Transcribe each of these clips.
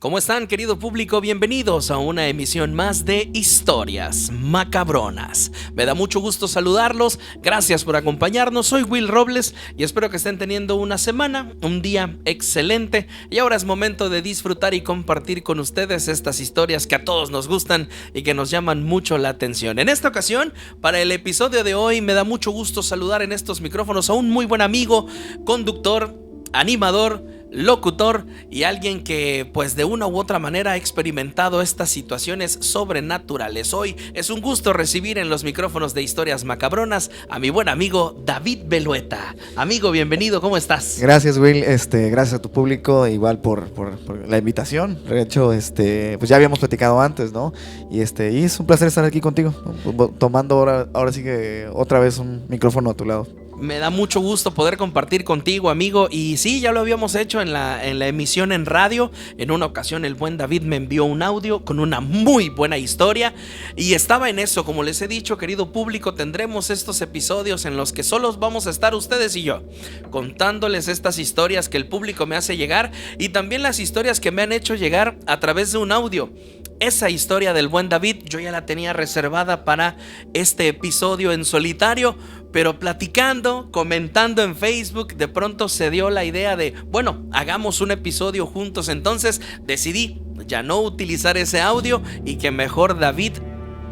¿Cómo están, querido público? Bienvenidos a una emisión más de Historias Macabronas. Me da mucho gusto saludarlos, gracias por acompañarnos. Soy Will Robles y espero que estén teniendo una semana, un día excelente. Y ahora es momento de disfrutar y compartir con ustedes estas historias que a todos nos gustan y que nos llaman mucho la atención. En esta ocasión, para el episodio de hoy, me da mucho gusto saludar en estos micrófonos a un muy buen amigo, conductor, animador, locutor y alguien que pues de una u otra manera ha experimentado estas situaciones sobrenaturales. Hoy es un gusto recibir en los micrófonos de Historias Macabronas a mi buen amigo David Belueta. Amigo, bienvenido, ¿cómo estás? Gracias, Will, gracias a tu público igual por la invitación. De hecho, pues ya habíamos platicado antes, ¿no? Y es un placer estar aquí contigo, tomando ahora sí que otra vez un micrófono a tu lado. Me da mucho gusto poder compartir contigo, amigo. Y sí, ya lo habíamos hecho en la emisión en radio. En una ocasión el buen David me envió un audio con una muy buena historia. Y estaba en eso, como les he dicho, querido público, tendremos estos episodios en los que solos vamos a estar ustedes y yo, contándoles estas historias que el público me hace llegar y también las historias que me han hecho llegar a través de un audio. Esa historia del buen David yo ya la tenía reservada para este episodio en solitario, pero platicando, comentando en Facebook, de pronto se dio la idea de, bueno, hagamos un episodio juntos. Entonces decidí ya no utilizar ese audio y que mejor David,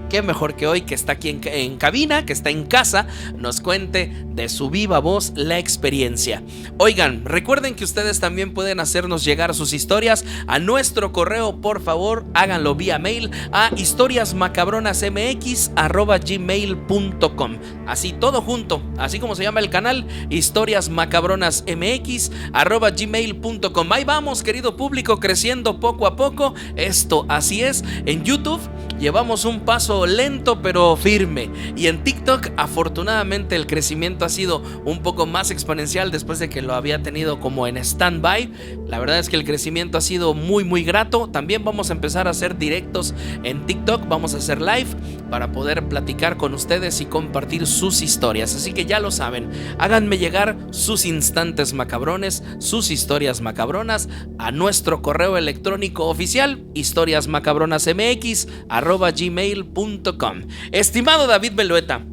qué mejor que hoy que está aquí en cabina, que está en casa, nos cuente de su viva voz la experiencia. Oigan, recuerden que ustedes también pueden hacernos llegar sus historias a nuestro correo. Por favor, háganlo vía mail a historiasmacabronasmx@gmail.com. Así todo junto, así como se llama el canal, historiasmacabronasmx@gmail.com. Ahí vamos, querido público, creciendo poco a poco. Esto así es. En YouTube llevamos un paso lento pero firme, y en TikTok afortunadamente el crecimiento ha sido un poco más exponencial después de que lo había tenido como en stand-by. La verdad es que el crecimiento ha sido muy grato. También vamos a empezar a hacer directos en TikTok, vamos a hacer live para poder platicar con ustedes y compartir sus historias. Así que ya lo saben, háganme llegar sus instantes macabrones, sus historias macabronas a nuestro correo electrónico oficial, historiasmacabronasmx@gmail.com. Estimado David Belueta,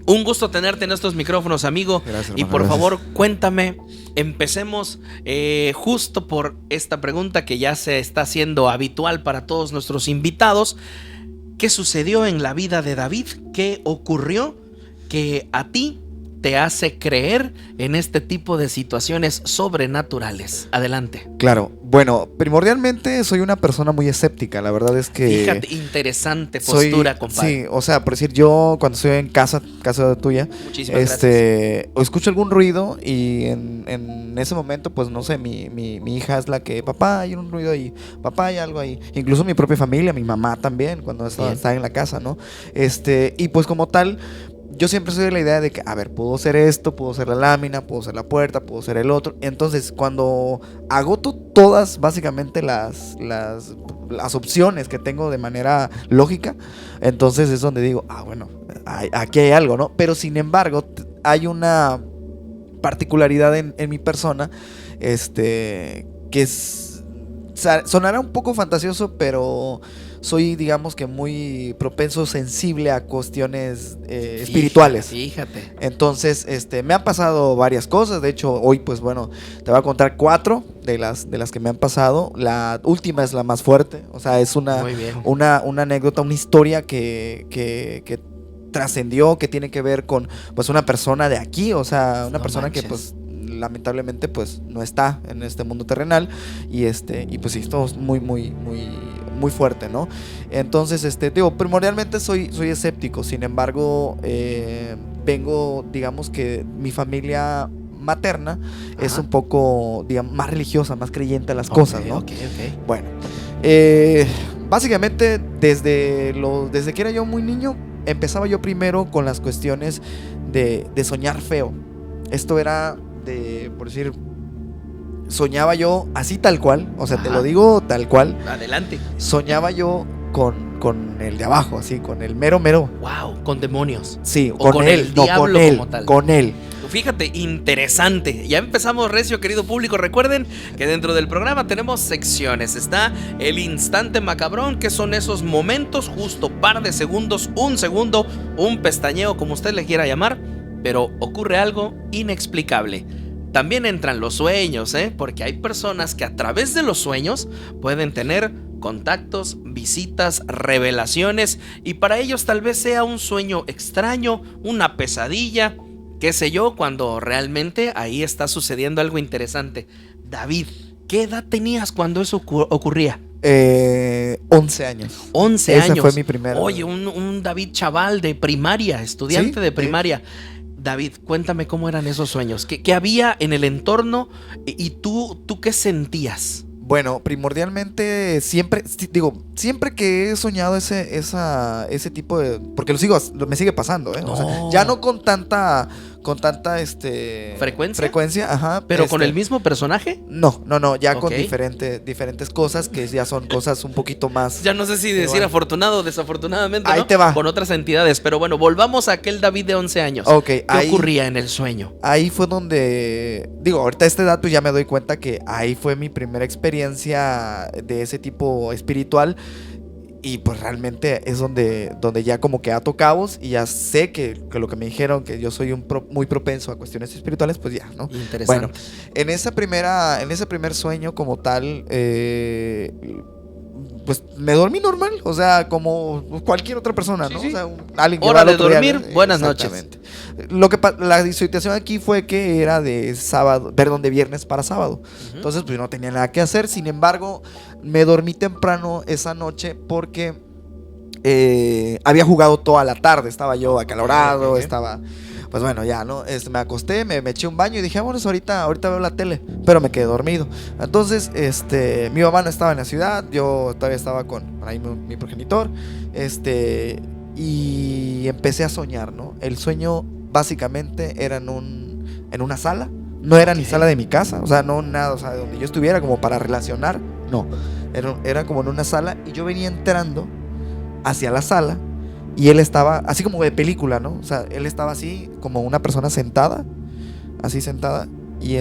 un gusto tenerte en estos micrófonos, amigo. Gracias, hermano, y por gracias. favor, cuéntame, empecemos justo por esta pregunta que ya se está haciendo habitual para todos nuestros invitados. ¿Qué sucedió en la vida de David? ¿Qué ocurrió que a ti te hace creer en este tipo de situaciones sobrenaturales? Adelante. Claro, bueno, primordialmente soy una persona muy escéptica, la verdad es que... Fíjate, interesante postura, compadre. Sí, o sea, por decir, yo cuando estoy en casa tuya, Muchísimas gracias. o escucho algún ruido y en ese momento, pues no sé, mi hija es la que, papá, hay un ruido ahí, papá, hay algo ahí. Incluso mi propia familia, mi mamá también, cuando está en la casa, ¿no? Y pues como tal, yo siempre soy de la idea de que, a ver, puedo hacer esto, puedo hacer la lámina, puedo hacer la puerta, puedo hacer el otro. Entonces, cuando agoto todas, básicamente, las opciones que tengo de manera lógica, entonces es donde digo, bueno, aquí hay algo, ¿no? Pero sin embargo, hay una particularidad en mi persona, que sonará un poco fantasioso, pero soy, digamos que muy propenso, sensible a cuestiones espirituales. Fíjate. Entonces, me han pasado varias cosas. De hecho, hoy, pues bueno, te voy a contar 4 de las que me han pasado. La última es la más fuerte. O sea, es una anécdota, una historia que trascendió, que tiene que ver con pues una persona de aquí. O sea, una persona que pues lamentablemente pues no está en este mundo terrenal. Y pues sí, esto es muy fuerte, ¿no? Entonces, digo, primordialmente soy escéptico. Sin embargo, vengo, digamos que mi familia materna es un poco, digamos, más religiosa, más creyente a las cosas, ¿no? Okay. Bueno, básicamente desde que era yo muy niño, empezaba yo primero con las cuestiones de soñar feo. Esto era por decir, soñaba yo así tal cual, o sea, te lo digo tal cual. Adelante. Soñaba yo con el de abajo, así, con el mero. Wow, con demonios. Sí, o con el diablo como tal. Con él. fíjate, interesante. Ya empezamos recio, querido público. Recuerden que dentro del programa tenemos secciones. Está el instante macabrón, que son esos momentos, justo par de segundos, un segundo, un pestañeo, como usted le quiera llamar, pero ocurre algo inexplicable. También entran los sueños, porque hay personas que a través de los sueños pueden tener contactos, visitas, revelaciones, y para ellos tal vez sea un sueño extraño, una pesadilla, qué sé yo, cuando realmente ahí está sucediendo algo interesante. David, ¿qué edad tenías cuando eso ocurría? 11 años. 11 años. Ese fue mi primer. Oye, un David chaval de primaria, estudiante de primaria. David, cuéntame cómo eran esos sueños. ¿Qué había en el entorno y tú qué sentías? Bueno, primordialmente siempre que he soñado ese tipo de, porque me sigue pasando, No. O sea, ya no con tanta frecuencia, ajá, pero con el mismo personaje. No, ya con Okay. diferentes cosas que ya son cosas un poquito más. Ya no sé si decir bueno, afortunado o desafortunadamente, ahí ¿no? te va. Con otras entidades, pero bueno, volvamos a aquel David de 11 años. Okay, ¿Qué ocurría en el sueño? Ahí fue donde, ahorita a esta edad pues ya me doy cuenta que ahí fue mi primera experiencia de ese tipo espiritual. Y pues realmente es donde ya como que ato cabos y ya sé que lo que me dijeron, que yo soy muy propenso a cuestiones espirituales, pues ya, ¿no? Interesante. Bueno, en ese primer sueño como tal, pues me dormí normal, o sea, como cualquier otra persona, ¿no? Sí. O sea, alguien que hora va al de otro día, dormir, buenas noches. La situación aquí fue que era de viernes para sábado. Entonces, pues no tenía nada que hacer. Sin embargo, me dormí temprano esa noche porque había jugado toda la tarde. Estaba yo acalorado, estaba. Pues bueno, ya, ¿no? Me acosté, me eché un baño y dije, bueno, ahorita veo la tele, pero me quedé dormido. Entonces, mi mamá no estaba en la ciudad, yo todavía estaba con ahí mi progenitor, y empecé a soñar, ¿no? El sueño básicamente era en una sala, no era ni sala de mi casa, o sea, no nada, o sea, donde yo estuviera como para relacionar, no, era como en una sala y yo venía entrando hacia la sala. Y él estaba así como de película, ¿no? O sea, él estaba así como una persona sentada, así sentada, y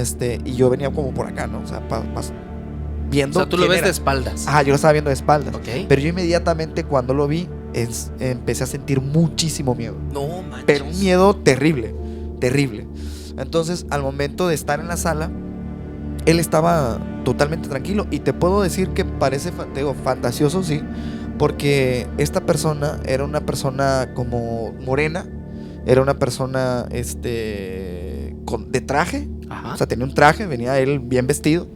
yo venía como por acá, ¿no? O sea, viendo. O sea, tú lo ves de espaldas. Ajá, yo lo estaba viendo de espaldas. Okay. Pero yo inmediatamente cuando lo vi, empecé a sentir muchísimo miedo. No manches. Pero un miedo terrible, terrible. Entonces, al momento de estar en la sala, él estaba totalmente tranquilo. Y te puedo decir que parece, fantasioso, sí. Porque esta persona era una persona como morena, era una persona de traje, Ajá. O sea, tenía un traje, venía él bien vestido,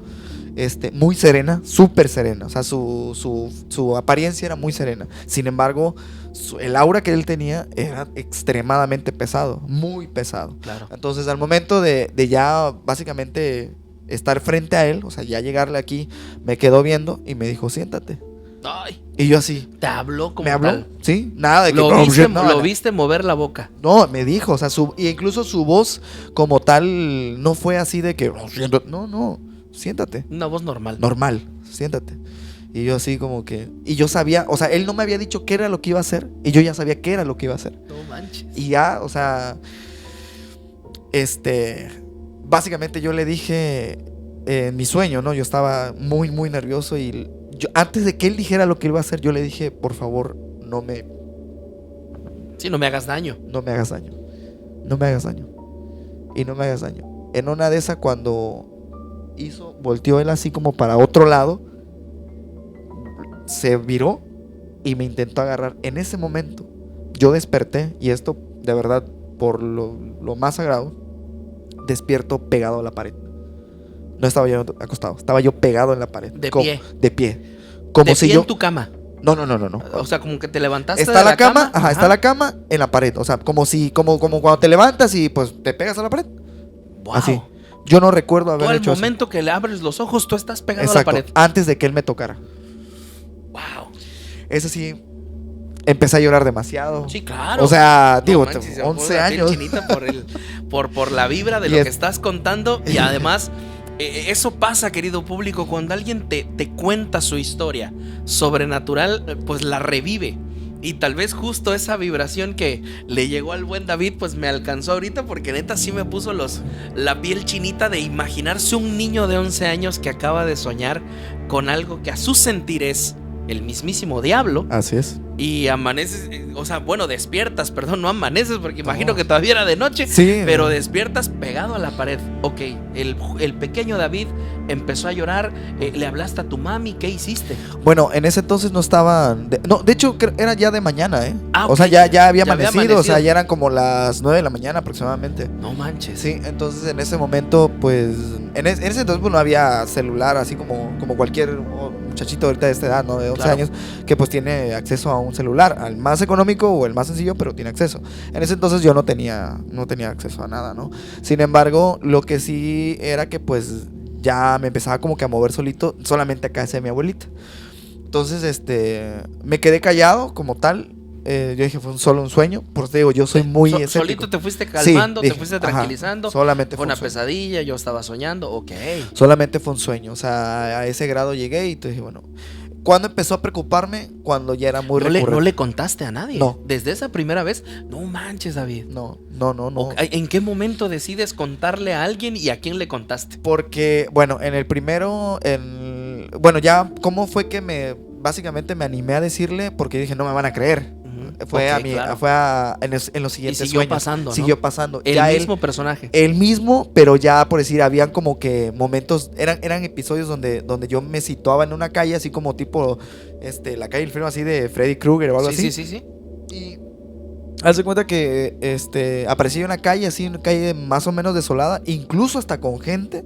muy serena, súper serena, o sea, su apariencia era muy serena. Sin embargo, el aura que él tenía era extremadamente pesado, muy pesado. Claro. Entonces, al momento de ya básicamente estar frente a él, o sea, ya llegarle aquí, me quedó viendo y me dijo, siéntate. Ay. Y yo así. ¿Te habló como ¿Me habló? tal? Sí, nada de que ¿Lo viste mover la boca? No, me dijo, o sea, y incluso su voz como tal no fue así de que no, siéntate. Una voz normal. Normal, siéntate. Y yo así como que y yo sabía, o sea, él no me había dicho qué era lo que iba a hacer y yo ya sabía qué era lo que iba a hacer. No manches. Y ya, o sea, básicamente yo le dije en mi sueño, ¿no? Yo estaba muy muy nervioso y antes de que él dijera lo que él iba a hacer, yo le dije, por favor, no me hagas daño. No me hagas daño. No me hagas daño. Y no me hagas daño. En una de esas, cuando volteó él así como para otro lado, se viró y me intentó agarrar. En ese momento, yo desperté, y esto, de verdad, por lo más sagrado, despierto pegado a la pared. No estaba yo acostado, estaba yo pegado en la pared. De pie. De pie. Como de si pie yo... en tu cama. No. O sea, como que te levantaste está de la cama, cama. está la cama en la pared. O sea, como cuando te levantas y pues te pegas a la pared. Wow. Así. Yo no recuerdo haber hecho eso. Al momento que le abres los ojos, tú estás pegado Exacto, a la pared. antes de que él me tocara. Wow. Eso sí, empecé a llorar demasiado. Sí, claro. O sea, No digo, manches, 11 años. Chinita por la vibra de lo que estás contando. Y además, eso pasa, querido público, cuando alguien te cuenta su historia sobrenatural, pues la revive. Y tal vez justo esa vibración que le llegó al buen David, pues me alcanzó ahorita, porque neta sí me puso la piel chinita de imaginarse un niño de 11 años que acaba de soñar con algo que a su sentir es el mismísimo diablo. Así es. Y amaneces, o sea, bueno, despiertas, perdón, no amaneces, porque imagino que todavía era de noche, sí, pero despiertas pegado a la pared. Ok, el pequeño David empezó a llorar, le hablaste a tu mami, ¿qué hiciste? Bueno, en ese entonces no estaba, de hecho era ya de mañana, ¿eh? Ah, okay, o sea, ya había amanecido, o sea, ya eran como las 9 de la mañana aproximadamente. No manches. Sí, entonces en ese momento, pues, en ese entonces pues, no había celular, así como cualquier muchachito ahorita de esta edad, ¿no? De 11 años, que pues tiene acceso a un celular, al más económico o el más sencillo, pero tiene acceso. En ese entonces yo no tenía acceso a nada, ¿no? Sin embargo, lo que sí era que pues ya me empezaba como que a mover solito, solamente a casa de mi abuelita. Entonces, me quedé callado como tal. Yo dije, fue solo un sueño. Por eso te digo, yo soy muy escéptico. Solito te fuiste calmando, sí, te fuiste tranquilizando. Solamente fue una pesadilla, yo estaba soñando, ok. Solamente fue un sueño, o sea, a ese grado llegué y te dije, bueno. ¿Cuándo empezó a preocuparme? Cuando ya era muy recurrente. ¿No le contaste a nadie? No. ¿Desde esa primera vez? No manches, David. No. ¿En qué momento decides contarle a alguien y a quién le contaste? Porque, bueno, en el primero, bueno, ya, ¿cómo fue que básicamente me animé a decirle? Porque dije, no me van a creer. Fue en los siguientes y siguió sueños. Pasando, ¿no? Siguió pasando. El ya mismo personaje. El mismo, pero ya por decir, habían como que momentos, eran episodios donde yo me situaba en una calle, así como tipo la calle del infierno, así de Freddy Krueger o algo así. Sí. Y haz de cuenta que aparecía en una calle, así, una calle más o menos desolada, incluso hasta con gente.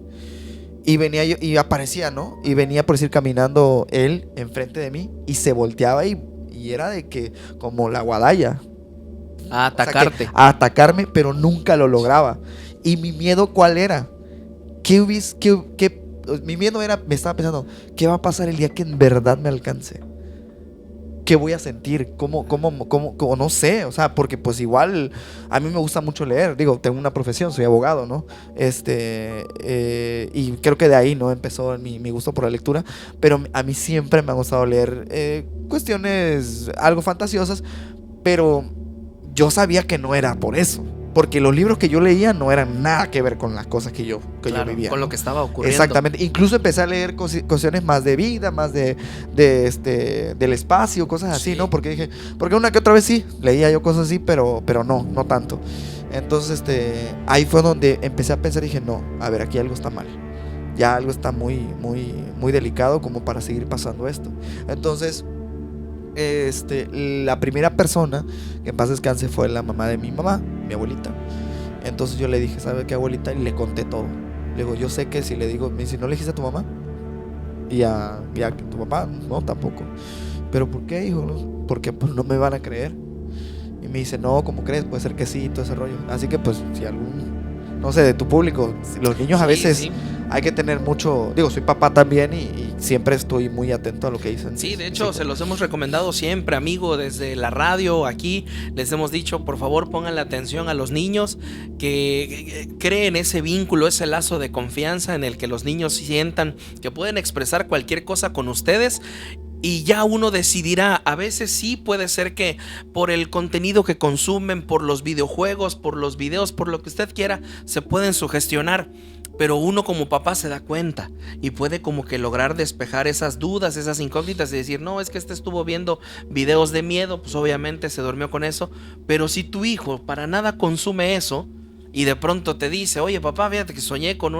Y venía yo, y aparecía, ¿no? Y venía por decir caminando él enfrente de mí y se volteaba y era de que, como la guadalla. A atacarte. O sea, a atacarme, pero nunca lo lograba. Y mi miedo, ¿cuál era? Mi miedo era, me estaba pensando, ¿qué va a pasar el día que en verdad me alcance? ¿Qué voy a sentir? ¿Cómo? No sé, o sea, porque pues igual a mí me gusta mucho leer, digo, tengo una profesión, soy abogado, ¿no? Y creo que de ahí, ¿no? Empezó mi gusto por la lectura, pero a mí siempre me ha gustado leer cuestiones algo fantasiosas, pero yo sabía que no era por eso. Porque los libros que yo leía no eran nada que ver con las cosas que yo vivía. Con lo que estaba ocurriendo. Exactamente. Incluso empecé a leer cuestiones más de vida, más del espacio, cosas así, ¿no? Porque una que otra vez sí, leía yo cosas así, pero no tanto. Entonces, ahí fue donde empecé a pensar y dije, no, a ver, aquí algo está mal. Ya algo está muy, muy, muy delicado como para seguir pasando esto. Entonces, la primera persona que en paz descanse fue la mamá de mi mamá, mi abuelita. Entonces yo le dije, ¿sabe qué, abuelita? Y le conté todo. Le digo, yo sé que si le digo, me dice, ¿no le dijiste a tu mamá? Y a tu papá, no, tampoco. ¿Pero por qué, hijo? Porque pues no me van a creer. Y me dice, no, ¿cómo crees? Puede ser que sí, todo ese rollo. Así que pues si no sé, de tu público, los niños a veces hay que tener mucho, digo, soy papá también y siempre estoy muy atento a lo que dicen. Sí, de hecho, se los hemos recomendado siempre, amigo, desde la radio, aquí, les hemos dicho, por favor, pónganle atención a los niños, que creen ese vínculo, ese lazo de confianza en el que los niños sientan que pueden expresar cualquier cosa con ustedes. Y ya uno decidirá, a veces sí puede ser que por el contenido que consumen, por los videojuegos, por los videos, por lo que usted quiera, se pueden sugestionar. Pero uno como papá se da cuenta y puede como que lograr despejar esas dudas, esas incógnitas y decir, no, es que estuvo viendo videos de miedo, pues obviamente se durmió con eso. Pero si tu hijo para nada consume eso y de pronto te dice, oye papá, fíjate que soñé con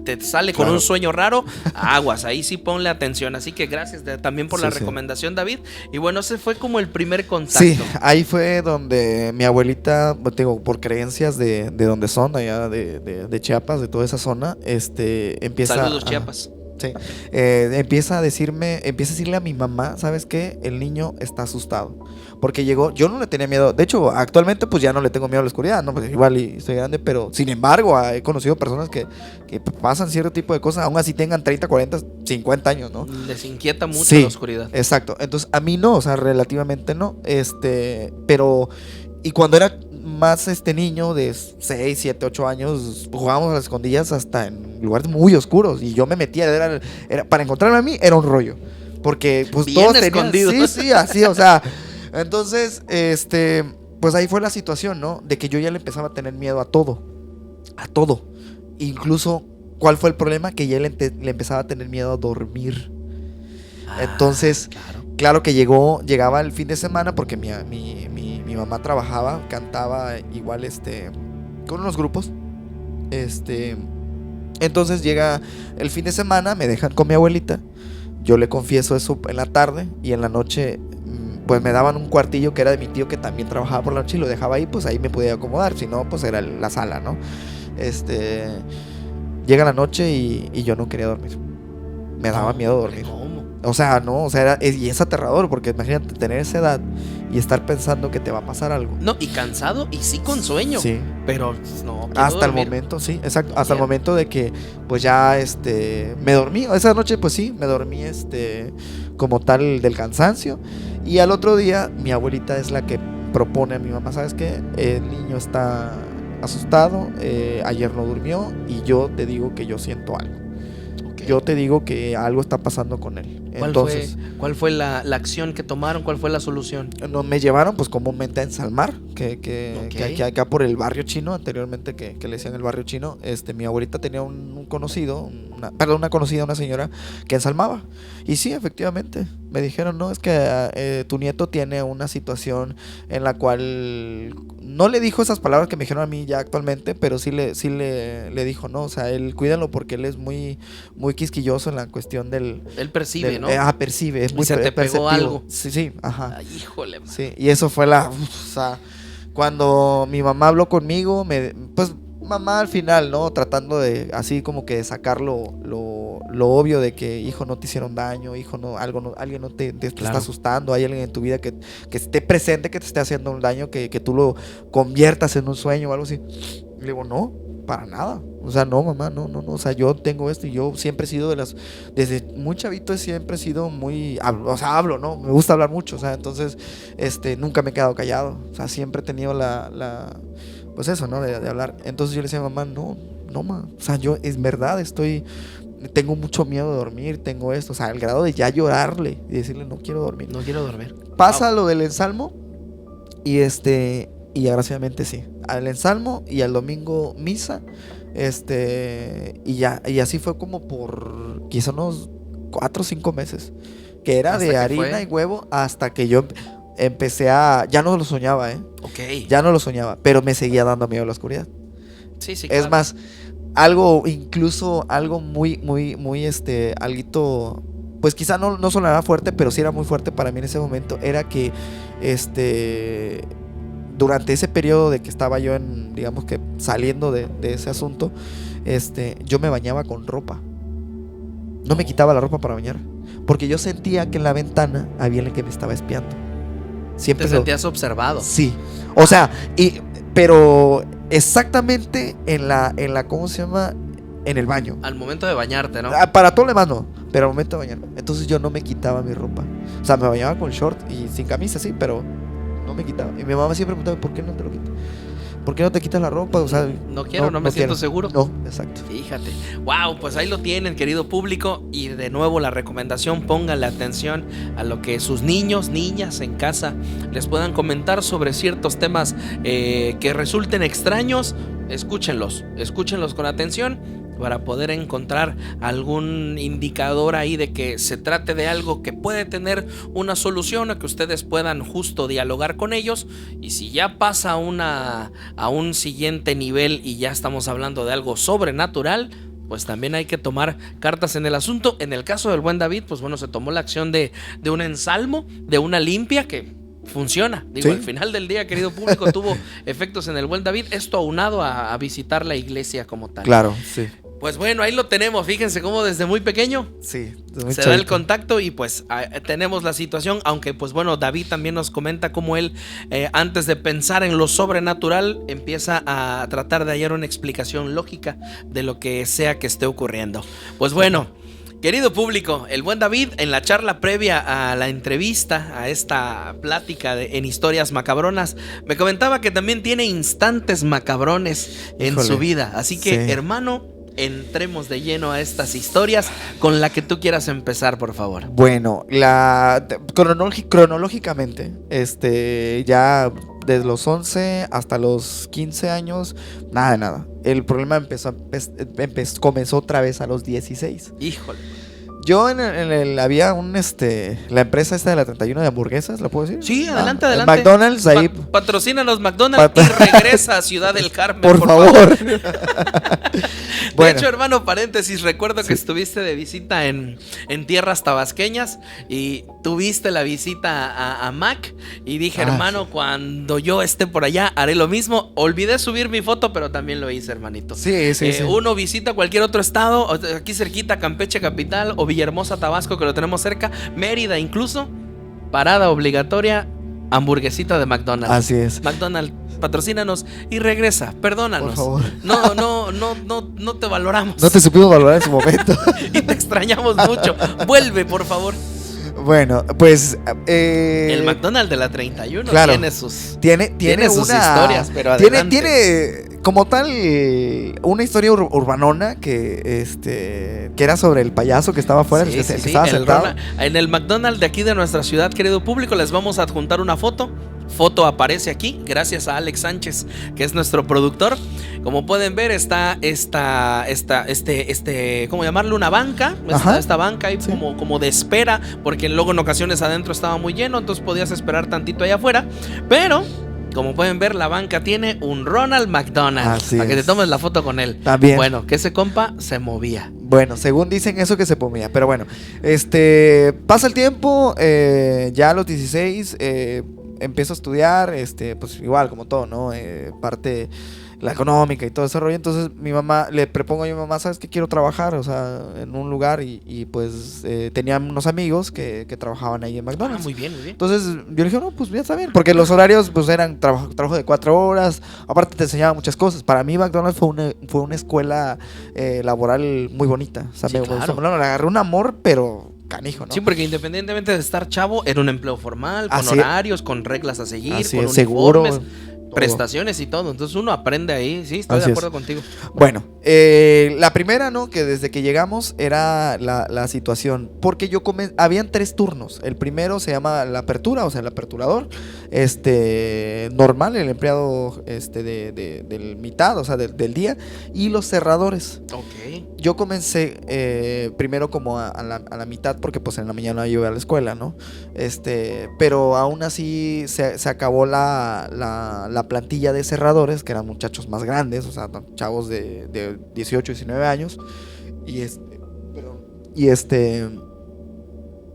te sale con un sueño raro, aguas, ahí sí ponle atención. Así que gracias también por la recomendación, David. Y bueno, ese fue como el primer contacto. Sí, ahí fue donde mi abuelita, digo, por creencias de donde son, allá de Chiapas, de toda esa zona, empieza... Saludos, Chiapas. Sí, empieza a decirle a mi mamá, ¿sabes qué? El niño está asustado. Porque llegó, yo no le tenía miedo. De hecho, actualmente pues ya no le tengo miedo a la oscuridad, ¿no? Pues igual y estoy grande, pero sin embargo he conocido personas que pasan cierto tipo de cosas, aún así tengan 30, 40, 50 años, ¿no? Les inquieta mucho la oscuridad. Exacto, entonces a mí no, o sea, relativamente no. Pero, y cuando era más niño de 6, 7, 8 años, jugábamos a las escondillas hasta en lugares muy oscuros y yo me metía, era para encontrarme a mí era un rollo, porque pues bien todos escondidos. tenían, sí, así, o sea, Entonces, pues ahí fue la situación, ¿no? De que yo ya le empezaba a tener miedo a todo. A todo. Incluso, ¿cuál fue el problema? Que ya le empezaba a tener miedo a dormir. Entonces, claro que llegaba el fin de semana porque mi mamá trabajaba, cantaba igual con unos grupos. Entonces llega el fin de semana, me dejan con mi abuelita. Yo le confieso eso en la tarde y en la noche pues me daban un cuartillo que era de mi tío que también trabajaba por la noche y lo dejaba ahí, pues ahí me podía acomodar, si no pues era la sala, ¿no? Llega la noche y yo no quería dormir. Me daba miedo dormir. ¿Cómo? O sea, no, o sea, y es aterrador porque imagínate tener esa edad y estar pensando que te va a pasar algo. No, y cansado y sí con sueño. Sí. Pero no. Hasta el momento, sí, exacto. Hasta el momento de que, pues ya, me dormí. Esa noche, pues sí, me dormí, como tal del cansancio. Y al otro día, mi abuelita es la que propone a mi mamá, ¿sabes qué? El niño está asustado, ayer no durmió y yo te digo que yo siento algo. Yo te digo que algo está pasando con él. ¿Cuál fue la acción que tomaron? ¿Cuál fue la solución? Me llevaron pues comúnmente a Ensalmar, que acá por el barrio chino, anteriormente que le decían el barrio chino. Mi abuelita tenía un conocido, una conocida, una señora que ensalmaba. Y sí, efectivamente, me dijeron, no, es que tu nieto tiene una situación en la cual... No le dijo esas palabras que me dijeron a mí ya actualmente, pero sí le dijo, no, o sea, él cuídalo porque él es muy, muy quisquilloso en la cuestión del... Él percibe, ¿no? Percibe, es muy se te pegó algo. Sí, ajá. Ay, híjole, man. Sí, y eso fue o sea, cuando mi mamá habló conmigo, pues mamá al final, ¿no? Tratando de, así como que sacar lo obvio de que, hijo, no te hicieron daño, hijo, no, alguien no te está asustando, hay alguien en tu vida que esté presente, que te esté haciendo un daño, que tú lo conviertas en un sueño o algo así. Y le digo, no, para nada. O sea, no, mamá, no. O sea, yo tengo esto y yo siempre he sido desde muy chavito siempre he sido muy, hablo, ¿no? Me gusta hablar mucho, o sea, entonces, nunca me he quedado callado. O sea, siempre he tenido pues eso, ¿no? De hablar. Entonces yo le decía a mamá, no, ma. O sea, yo, es verdad, tengo mucho miedo de dormir, tengo esto. O sea, al grado de ya llorarle y decirle, no quiero dormir. No quiero dormir. Pasa lo del ensalmo y y agraciadamente sí. Al ensalmo y al domingo misa. Y así fue como por quizá unos 4 o 5 meses. Que era de harina y huevo hasta que yo empecé ya no lo soñaba, Ok. Ya no lo soñaba, pero me seguía dando miedo a la oscuridad. Sí, Claro. Es más, incluso algo muy, muy, muy, alguito, pues quizá no sonará fuerte, pero sí era muy fuerte para mí en ese momento. Era que, durante ese periodo de que estaba yo digamos que saliendo de ese asunto, yo me bañaba con ropa. No me quitaba la ropa para bañar, porque yo sentía que en la ventana había alguien que me estaba espiando. Siempre ¿Te sentías observado? Sí. O sea, pero exactamente en la ¿cómo se llama? En el baño. Al momento de bañarte, ¿no? Para todo lo demás no, pero al momento de bañarme. Entonces yo no me quitaba mi ropa. O sea, me bañaba con short y sin camisa, sí, pero no me quitaba. Y mi mamá siempre preguntaba, ¿por qué no te lo quitas? ¿Por qué no te quitas la ropa? O sea, no quiero, no me siento seguro. No, exacto. Fíjate. Wow, pues ahí lo tienen, querido público. Y de nuevo la recomendación, pónganle atención a lo que sus niños, niñas en casa les puedan comentar sobre ciertos temas que resulten extraños. Escúchenlos con atención para poder encontrar algún indicador ahí de que se trate de algo que puede tener una solución, o que ustedes puedan justo dialogar con ellos. Y si ya pasa a un siguiente nivel y ya estamos hablando de algo sobrenatural, pues también hay que tomar cartas en el asunto. En el caso del buen David, pues bueno, se tomó la acción de un ensalmo, de una limpia que funciona. Digo, ¿sí? Al final del día, querido público, tuvo efectos en el buen David. Esto aunado a visitar la iglesia como tal. Claro, sí. Pues bueno, ahí lo tenemos. Fíjense cómo desde muy pequeño sí, se da el contacto y pues tenemos la situación. Aunque pues bueno, David también nos comenta cómo él antes de pensar en lo sobrenatural empieza a tratar de hallar una explicación lógica de lo que sea que esté ocurriendo. Pues bueno, querido público, el buen David en la charla previa a la entrevista, a esta plática en Historias Macabronas, me comentaba que también tiene instantes macabrones en su vida. Así que, hermano, entremos de lleno a estas historias con la que tú quieras empezar, por favor. Bueno, cronológicamente, ya desde los 11 hasta los 15 años, nada de nada. El problema comenzó otra vez a los 16. Híjole. Yo había la empresa esta de la 31 de hamburguesas, ¿la puedo decir? Sí, adelante, adelante. McDonald's, ahí. Patrocínanos McDonald's y regresa a Ciudad del Carmen, por favor. De hecho, hermano, paréntesis, recuerdo que estuviste de visita en tierras tabasqueñas y tuviste la visita a Mac y dije, hermano, cuando yo esté por allá haré lo mismo. Olvidé subir mi foto, pero también lo hice, hermanito. Sí. Uno visita cualquier otro estado, aquí cerquita, Campeche capital o Villahermosa, Tabasco, que lo tenemos cerca, Mérida incluso, parada obligatoria, hamburguesita de McDonald's. Así es. McDonald's, patrocínanos y regresa, perdónanos. Por favor. No te valoramos. No te supimos valorar en su momento. Y te extrañamos mucho. Vuelve, por favor. Bueno, pues el McDonald's de la 31 claro, tiene sus historias, pero adelante. Tiene como tal una historia urbanona que era sobre el payaso que estaba afuera, que estaba sentado. En el McDonald's de aquí de nuestra ciudad, querido público, les vamos a adjuntar una foto. Foto aparece aquí, gracias a Alex Sánchez, que es nuestro productor. Como pueden ver, está ¿cómo llamarlo? Una banca. Esta banca ahí como de espera, porque luego en ocasiones adentro estaba muy lleno, entonces podías esperar tantito allá afuera. Pero, como pueden ver, la banca tiene un Ronald McDonald. Así para que te tomes la foto con él. También. Bueno, que ese compa se movía. Bueno, según dicen eso que se movía. Pero bueno, pasa el tiempo, ya a los 16 empiezo a estudiar, pues igual como todo, ¿no? Parte la económica y todo ese rollo. Entonces le propongo a mi mamá, ¿sabes qué? Quiero trabajar, o sea, en un lugar y pues tenía unos amigos que trabajaban ahí en McDonald's. Muy bien, muy bien. Entonces yo le dije, no, pues ya está bien, porque los horarios pues eran trabajo de 4 horas, aparte te enseñaban muchas cosas. Para mí McDonald's fue una escuela laboral muy bonita, o sea, claro. le agarré un amor, pero canijo, ¿no? Sí, porque independientemente de estar chavo, era un empleo formal, con horarios, con reglas a seguir, con uniformes, seguro, prestaciones y todo. Entonces uno aprende ahí. Sí, estoy de acuerdo contigo. Bueno, la primera, ¿no? Que desde que llegamos era la situación. Porque habían 3 turnos. El primero se llama la apertura, o sea, el aperturador. Normal, el empleado del mitad, o sea, del día. Y los cerradores. Ok. Yo comencé primero como a la mitad, porque pues en la mañana yo iba a la escuela, ¿no? Pero aún así se acabó la plantilla de cerradores, que eran muchachos más grandes, o sea, chavos de 18, 19 años.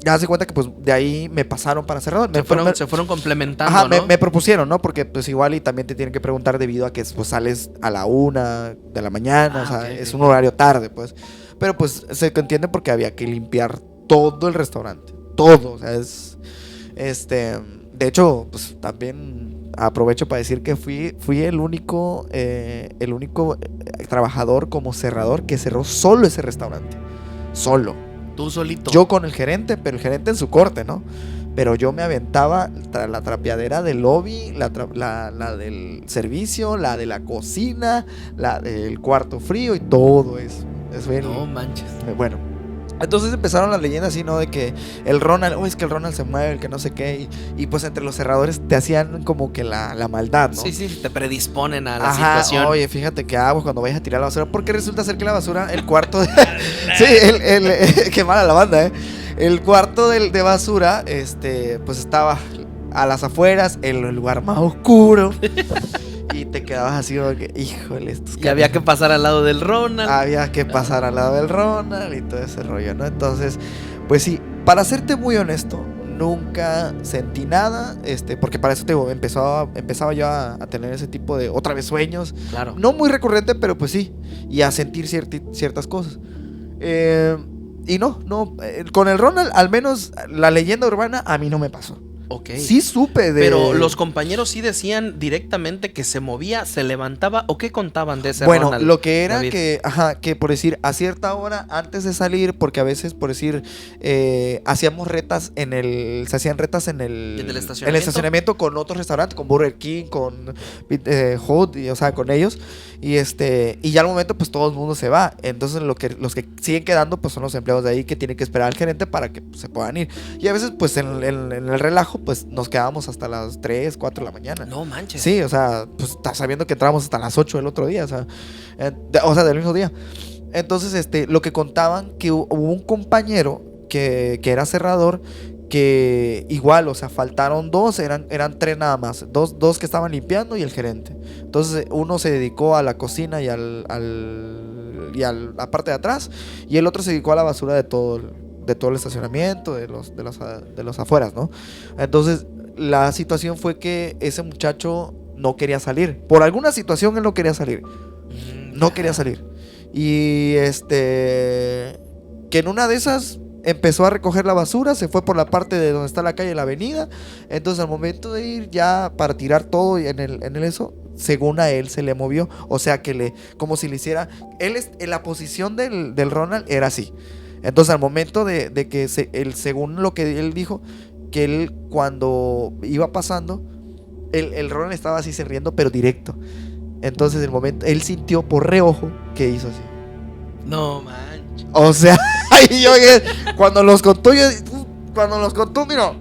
Ya se cuenta que pues de ahí me pasaron para cerrador. Se fueron complementando. Ajá, ¿no? me propusieron, ¿no? Porque pues igual y también te tienen que preguntar debido a que pues sales a la 1 de la mañana, o sea, es un horario tarde, pues. Pero pues se entiende porque había que limpiar todo el restaurante, todo, o sea, de hecho, pues también aprovecho para decir que fui el único trabajador como cerrador que cerró solo ese restaurante, solo. Tú solito. Yo con el gerente, pero el gerente en su corte, ¿no? Pero yo me aventaba la trapeadera del lobby, la del servicio, la de la cocina, la del cuarto frío y todo eso. No manches. Bueno, entonces empezaron las leyendas así, ¿no? De que el Ronald, es que el Ronald se mueve, el que no sé qué. Y pues entre los cerradores te hacían como que la maldad, ¿no? Sí, te predisponen a la situación. Oye, fíjate que hago cuando vayas a tirar la basura. Porque resulta ser que la basura, el cuarto de... Sí, qué mala la banda, ¿eh? El cuarto de basura, pues estaba a las afueras, en el lugar más oscuro. Y te quedabas así como que, híjole, y había que pasar al lado del Ronald. Había que pasar al lado del Ronald y todo ese rollo, ¿no? Entonces, pues sí, para serte muy honesto, nunca sentí nada, porque para eso te digo, empezaba yo a tener ese tipo de, otra vez, sueños. Claro. No muy recurrente, pero pues sí, y a sentir ciertas cosas. Y con el Ronald, al menos la leyenda urbana a mí no me pasó. Okay. Sí supe de... Pero los compañeros sí decían directamente que se movía, se levantaba, ¿o qué contaban de ese Bueno, Ronald? lo que era David, que por decir, a cierta hora antes de salir, porque a veces, por decir, hacíamos retas se hacían retas en el estacionamiento con otros restaurantes, con Burger King, con Hood, o sea, con ellos. Y ya al momento pues todo el mundo se va. Entonces los que siguen quedando pues son los empleados de ahí que tienen que esperar al gerente para que pues, se puedan ir. Y a veces pues en el relajo pues nos quedamos hasta las 3, 4 de la mañana. No manches. Sí, o sea, pues estás sabiendo que entramos hasta las 8 del otro día, o sea, del mismo día. Entonces, lo que contaban que hubo un compañero que era cerrador, que igual, o sea, faltaron dos, eran 3 nada más, dos que estaban limpiando y el gerente. Entonces, uno se dedicó a la cocina y a la parte de atrás, y el otro se dedicó a la basura de todo el estacionamiento, de los afueras, ¿no? Entonces, la situación fue que ese muchacho no quería salir. Por alguna situación él no quería salir. No quería salir. Y que en una de esas empezó a recoger la basura, se fue por la parte de donde está la calle, la avenida. Entonces al momento de ir ya para tirar todo en el eso, según a él se le movió. O sea que como si le hiciera, en la posición del Ronald era así. Entonces al momento de que según lo que él dijo, que él cuando iba pasando, el Ronald estaba así sonriendo pero directo. Entonces el momento, él sintió por reojo que hizo así. No manches. O sea, cuando los contó, mira,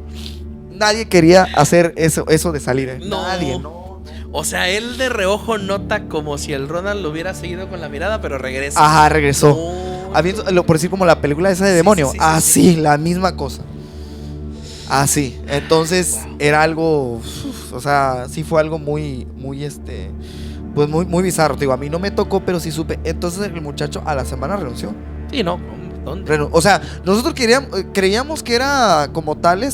nadie quería hacer eso de salir. No. Nadie, no. O sea, él de reojo nota como si el Ronald lo hubiera seguido con la mirada, pero regresa. Ajá, regresó. No. Por decir como la película esa de demonio. Sí, así, la misma cosa. Así. Entonces, era algo, o sea, sí fue algo muy, muy pues muy bizarro. Digo, a mí no me tocó, pero sí supe. Entonces el muchacho a la semana renunció. Sí, no, ¿dónde? O sea, nosotros creíamos que era como tal,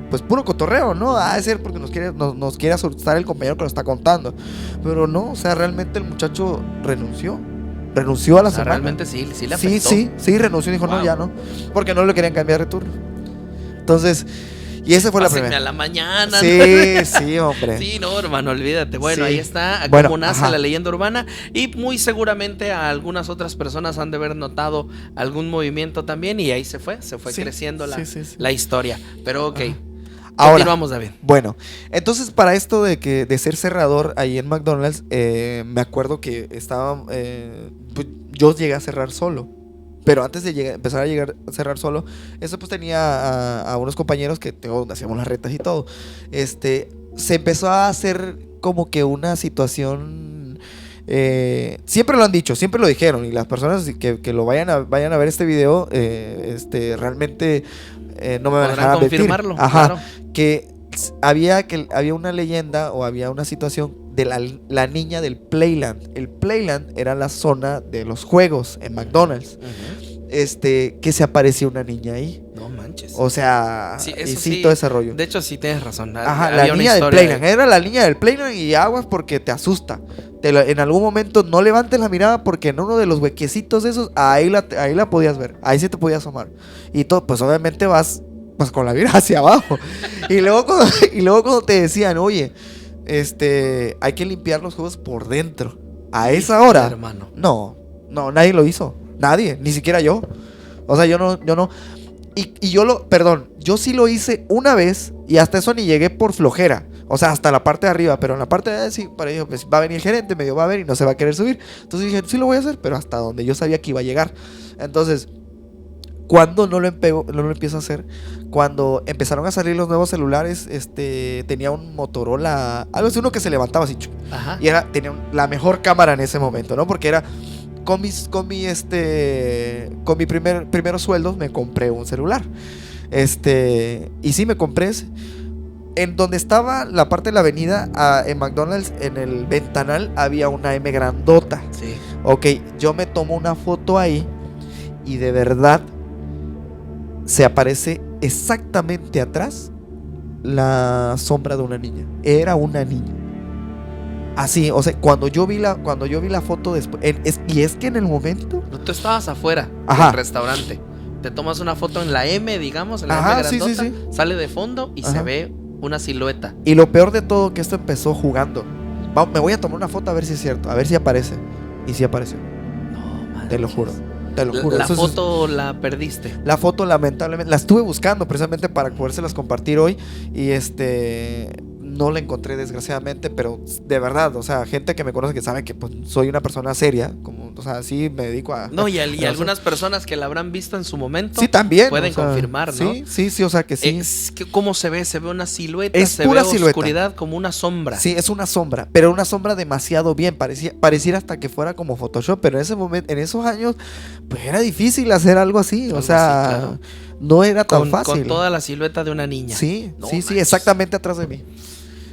pues puro cotorreo, ¿no? Es ser porque nos quiere asustar el compañero que lo está contando. Pero no, o sea, realmente el muchacho renunció a la semana. Realmente sí le afectó. Sí, renunció y dijo, no, ya no. Porque no le querían cambiar de turno. Entonces, y esa fue la primera. a la mañana. Sí, hombre. Sí, no, hermano, olvídate. Bueno, sí. Ahí está, como nace la leyenda urbana. Y muy seguramente a algunas otras personas han de haber notado algún movimiento también. Y ahí se fue creciendo la historia. Pero ok. Ahora, continuamos, David. Bueno, entonces para esto de ser cerrador ahí en McDonald's, me acuerdo que pues, yo llegué a cerrar solo. Pero antes de empezar a cerrar solo, eso pues tenía a unos compañeros que hacíamos las retas y todo. Se empezó a hacer como que una situación. Siempre lo han dicho, siempre lo dijeron. Y las personas que lo vayan a ver este video, realmente no me van a dejar confirmarlo. Ajá, claro. Que había una leyenda o había una situación de la niña del Playland. El Playland era la zona de los juegos en McDonald's. Uh-huh. Que se aparecía una niña ahí. No manches. O sea, sí, todo ese rollo. De hecho, sí tienes razón. Ajá, la niña del Playland. Era la niña del Playland y aguas porque te asusta. En algún momento no levantes la mirada porque en uno de los huequecitos esos, ahí la podías ver. Ahí sí te podías asomar. Y todo, pues obviamente vas pues con la mirada hacia abajo. y luego cuando te decían, oye, hay que limpiar los juegos por dentro. A esa hora. Hermano. No, nadie lo hizo. Nadie, ni siquiera yo. O sea, yo no. Y yo sí lo hice una vez y hasta eso ni llegué por flojera. O sea, hasta la parte de arriba, pero en la parte de abajo sí, para ello, pues va a venir el gerente, medio va a ver y no se va a querer subir. Entonces dije, sí lo voy a hacer, pero hasta donde yo sabía que iba a llegar. Entonces, cuando no lo empiezo a hacer, cuando empezaron a salir los nuevos celulares, tenía un Motorola, algo así, uno que se levantaba así, ajá, y tenía la mejor cámara en ese momento, ¿no? Porque era con mi primero sueldo me compré un celular. Y sí me compré ese. En donde estaba la parte de la avenida, en McDonald's, en el ventanal había una M grandota. Sí. Ok, yo me tomo una foto ahí y de verdad se aparece exactamente atrás la sombra de una niña. Era una niña. Así, o sea, cuando yo vi la foto después, y es que en el momento tú estabas afuera del restaurante, te tomas una foto en la M, digamos, en la M grandota, sí. Sale de fondo y se ve una silueta. Y lo peor de todo, que esto empezó jugando. Me voy a tomar una foto a ver si es cierto, a ver si aparece. Y sí apareció. No, manches. Te lo juro. La foto la perdiste. La foto, lamentablemente, la estuve buscando precisamente para podérselas compartir hoy. Y no la encontré desgraciadamente, pero de verdad, o sea, gente que me conoce que sabe que pues, soy una persona seria, como, o sea, sí me dedico a... No, y algunas personas que la habrán visto en su momento sí, también, pueden confirmar, ¿no? Sí, o sea que sí. Es que ¿cómo se ve? Se ve una silueta, es se pura ve silueta. Oscuridad, como una sombra. Sí, es una sombra, pero una sombra demasiado bien, pareciera hasta que fuera como Photoshop, pero en ese momento, en esos años, pues era difícil hacer algo así, o sea, así, claro. No era tan fácil. Con toda la silueta de una niña. Sí, no, sí, exactamente atrás de mí.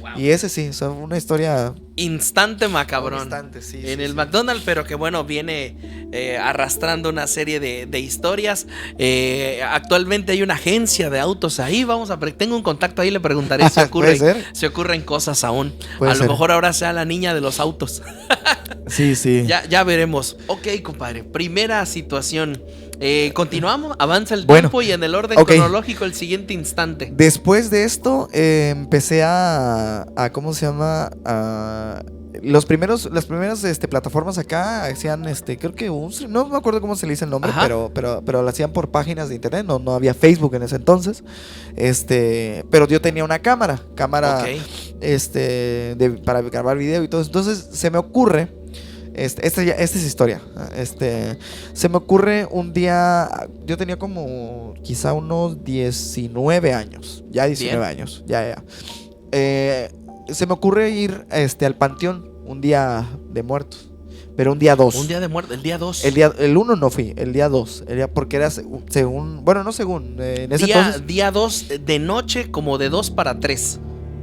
Wow. Y ese sí, o una historia... Instante macabrón. Instante, sí. En el McDonald's, pero que bueno, viene arrastrando una serie de historias. Actualmente hay una agencia de autos ahí. Tengo un contacto ahí, le preguntaré si ocurren cosas aún. A lo mejor ahora sea la niña de los autos. Sí. Ya veremos. Ok, compadre. Primera situación. Continuamos, avanza el tiempo y en el orden cronológico el siguiente instante. Después de esto empecé a ¿cómo se llama? Las primeras plataformas acá hacían creo que no me acuerdo cómo se le dice el nombre, pero lo hacían por páginas de internet, no había Facebook en ese entonces. Pero yo tenía una cámara para grabar video y todo. Entonces se me ocurre esta es historia. Se me ocurre un día, yo tenía como quizá unos 19 años. Ya 19 años. Ya. Se me ocurre ir al panteón un día de muertos. Pero un día 2. Un día de muertos, el día 2. El 1 no fui, el día 2. Porque era según, bueno, no según. En ese entonces. Día 2 de noche, como de 2 para 3.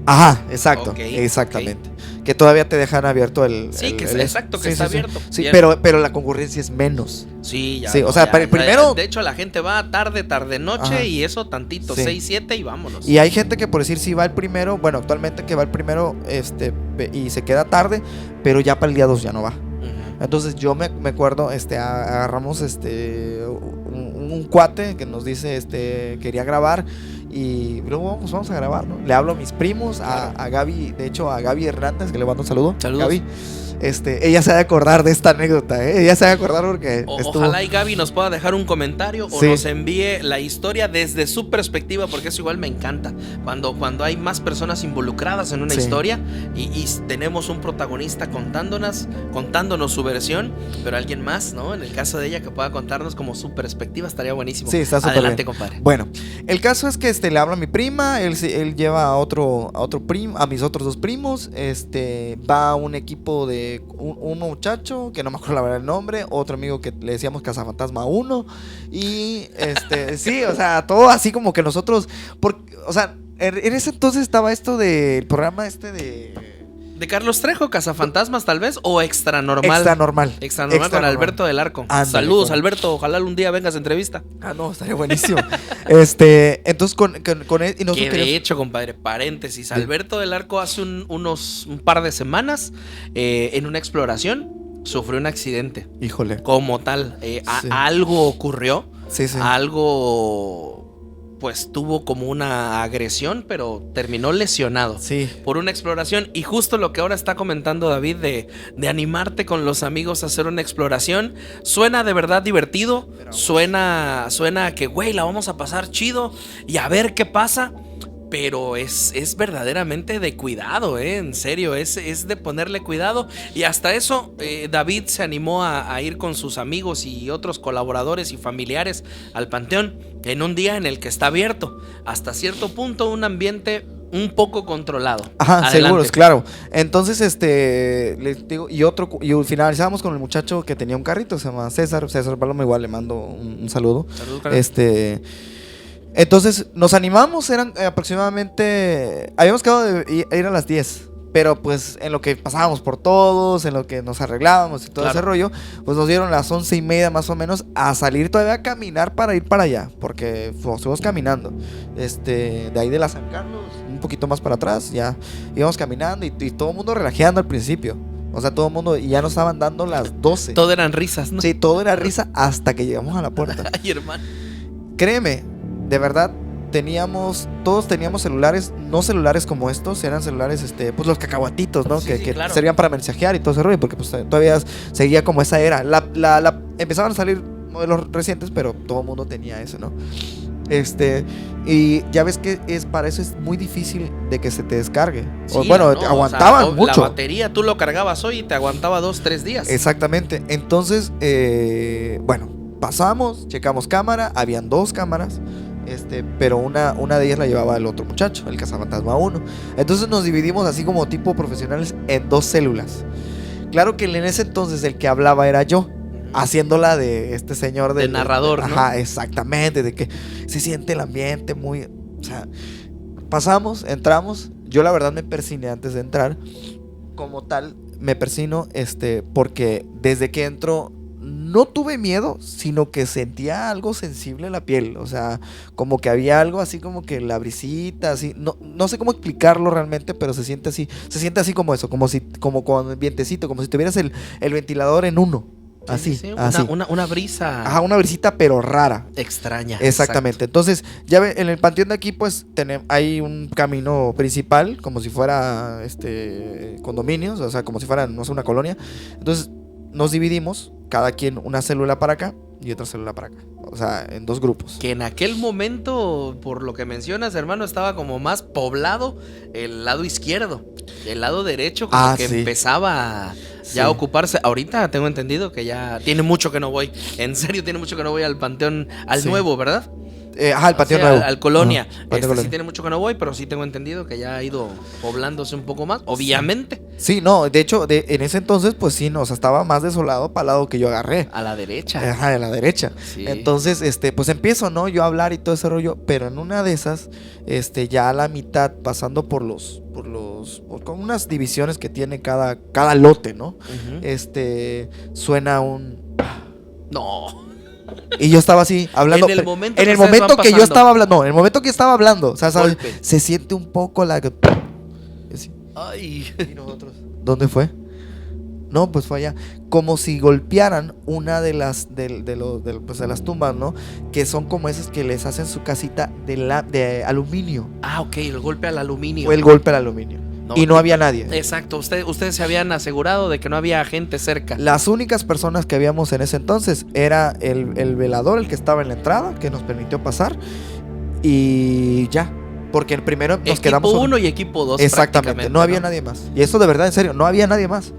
Ajá, exacto, exactamente. Que todavía te dejan abierto exacto, que está abierto. Sí, pero la concurrencia es menos. Sí, ya. Sí, o sea, primero. De hecho, la gente va tarde, noche y eso tantito, 6, 7 y vámonos. Y hay gente que por decir sí va el primero, bueno, actualmente que va el primero, y se queda tarde, pero ya para el día 2 ya no va. Entonces yo me acuerdo, agarramos un cuate que nos dice, quería grabar. Y luego vamos a grabar, ¿no? Le hablo a mis primos, a Gaby, de hecho a Gaby Hernández, que le mando un saludo. Saludos. Gaby. Ella se va a acordar de esta anécdota, ella se va a acordar porque ojalá y Gaby nos pueda dejar un comentario o nos envíe la historia desde su perspectiva, porque eso igual me encanta cuando hay más personas involucradas en una historia y tenemos un protagonista contándonos su versión, pero alguien más, ¿no? En el caso de ella, que pueda contarnos como su perspectiva, estaría buenísimo. Sí, está súper adelante, bien, compadre. Bueno, el caso es que le habla a mi prima, él lleva a otro primo, a mis otros dos primos, va a un equipo de un muchacho que no me acuerdo la verdad el nombre, otro amigo que le decíamos Cazafantasma 1 y sí, o sea, todo así como que nosotros, o sea, en ese entonces estaba esto del programa de Carlos Trejo, Cazafantasmas tal vez, o Extra Normal con Alberto del Arco. Saludos, Alberto, ojalá un día vengas a entrevista. No, estaría buenísimo. Entonces con él y nosotros que de hecho, compadre, paréntesis, Alberto del Arco hace un par de semanas en una exploración sufrió un accidente. Híjole. Como tal, algo ocurrió. Sí. Algo pues tuvo como una agresión, pero terminó lesionado por una exploración. Y justo lo que ahora está comentando David de animarte con los amigos a hacer una exploración, suena de verdad divertido, suena a que güey, la vamos a pasar chido y a ver qué pasa. Pero es verdaderamente de cuidado, en serio, es de ponerle cuidado. Y hasta eso David se animó a ir con sus amigos y otros colaboradores y familiares al panteón en un día en el que está abierto. Hasta cierto punto un ambiente un poco controlado. Ajá, seguros, claro. Entonces, les digo, y finalizamos con el muchacho que tenía un carrito, se llama César Paloma, igual le mando un saludo. Saludos, entonces nos animamos, eran aproximadamente, habíamos quedado de ir a las 10, pero pues en lo que pasábamos por todos, en lo que nos arreglábamos y todo ese rollo, pues nos dieron las 11:30 más o menos a salir todavía a caminar para ir para allá, porque fuimos caminando, de ahí de la San Carlos, un poquito más para atrás, ya íbamos caminando y todo el mundo relajeando al principio. O sea, todo el mundo, y ya nos estaban dando las 12. Todo eran risas, ¿no? Sí, todo era risa hasta que llegamos a la puerta. Ay, hermano. Créeme, de verdad, todos teníamos celulares, no celulares como estos, eran celulares, pues los cacahuatitos, ¿no? Que claro, servían para mensajear y todo ese rollo, porque pues todavía seguía como esa era. Empezaban a salir modelos recientes, pero todo el mundo tenía eso, ¿no? Y ya ves que para eso es muy difícil de que se te descargue. Sí, bueno, no, aguantaban, o sea, mucho. La batería tú lo cargabas hoy y te aguantaba 2-3 días. Exactamente. Entonces, bueno, pasamos, checamos cámara, habían 2 cámaras. Pero una de ellas la llevaba el otro muchacho, el cazafantasma 1. Entonces nos dividimos así como tipo profesionales en 2 células. Claro que en ese entonces el que hablaba era yo, haciéndola de este señor de narrador, ¿no? Ajá, exactamente, de que se siente el ambiente muy... O sea, pasamos, entramos. Yo la verdad me persiné antes de entrar. Como tal, me persino porque desde que entro no tuve miedo, sino que sentía algo sensible en la piel. O sea, como que había algo así como que la brisita, así. No sé cómo explicarlo realmente, pero se siente así. Se siente así como eso, como con el vientecito, como si tuvieras el ventilador en uno. Así, sí, así. Una brisa. Ajá, una brisita, pero rara. Extraña. Exactamente. Exacto. Entonces, ya ve, en el panteón de aquí, pues, hay un camino principal, como si fuera condominios, o sea, como si fuera, no sé, una colonia. Entonces, nos dividimos, cada quien una célula para acá y otra célula para acá. O sea, en 2 grupos. Que en aquel momento, por lo que mencionas, hermano, estaba como más poblado el lado izquierdo. El lado derecho como que sí empezaba ya a ocuparse. Ahorita tengo entendido que ya tiene mucho que no voy. En serio, tiene mucho que no voy al panteón, al nuevo, ¿verdad? El panteón nuevo. Al Colonia. Sí tiene mucho que no voy, pero sí tengo entendido que ya ha ido poblándose un poco más, obviamente. Sí, no, de hecho, en ese entonces, pues sí, no, o sea, estaba más desolado para el lado que yo agarré. A la derecha. Ajá, a la derecha. Sí. Entonces, pues empiezo, ¿no? Yo a hablar y todo ese rollo, pero en una de esas, ya a la mitad, pasando por con unas divisiones que tiene cada lote, ¿no? Suena un... No. Y yo estaba así, hablando. En el momento que yo estaba hablando. No, en el momento que estaba hablando. O sea, ¿sabes? Se siente un poco la... Ay. ¿Y nosotros? ¿Dónde fue? No, pues fue allá. Como si golpearan una de las de las tumbas, ¿no? Que son como esas que les hacen su casita de aluminio. Ah, ok, el golpe al aluminio. Fue el golpe al aluminio. Y no había nadie. Exacto, ustedes se habían asegurado de que no había gente cerca. Las únicas personas que habíamos en ese entonces era el velador, el que estaba en la entrada, que nos permitió pasar. Y ya. Porque el primero nos quedamos... Equipo 1 y equipo 2. Exactamente, no había nadie más. Y eso de verdad, en serio, no había nadie más.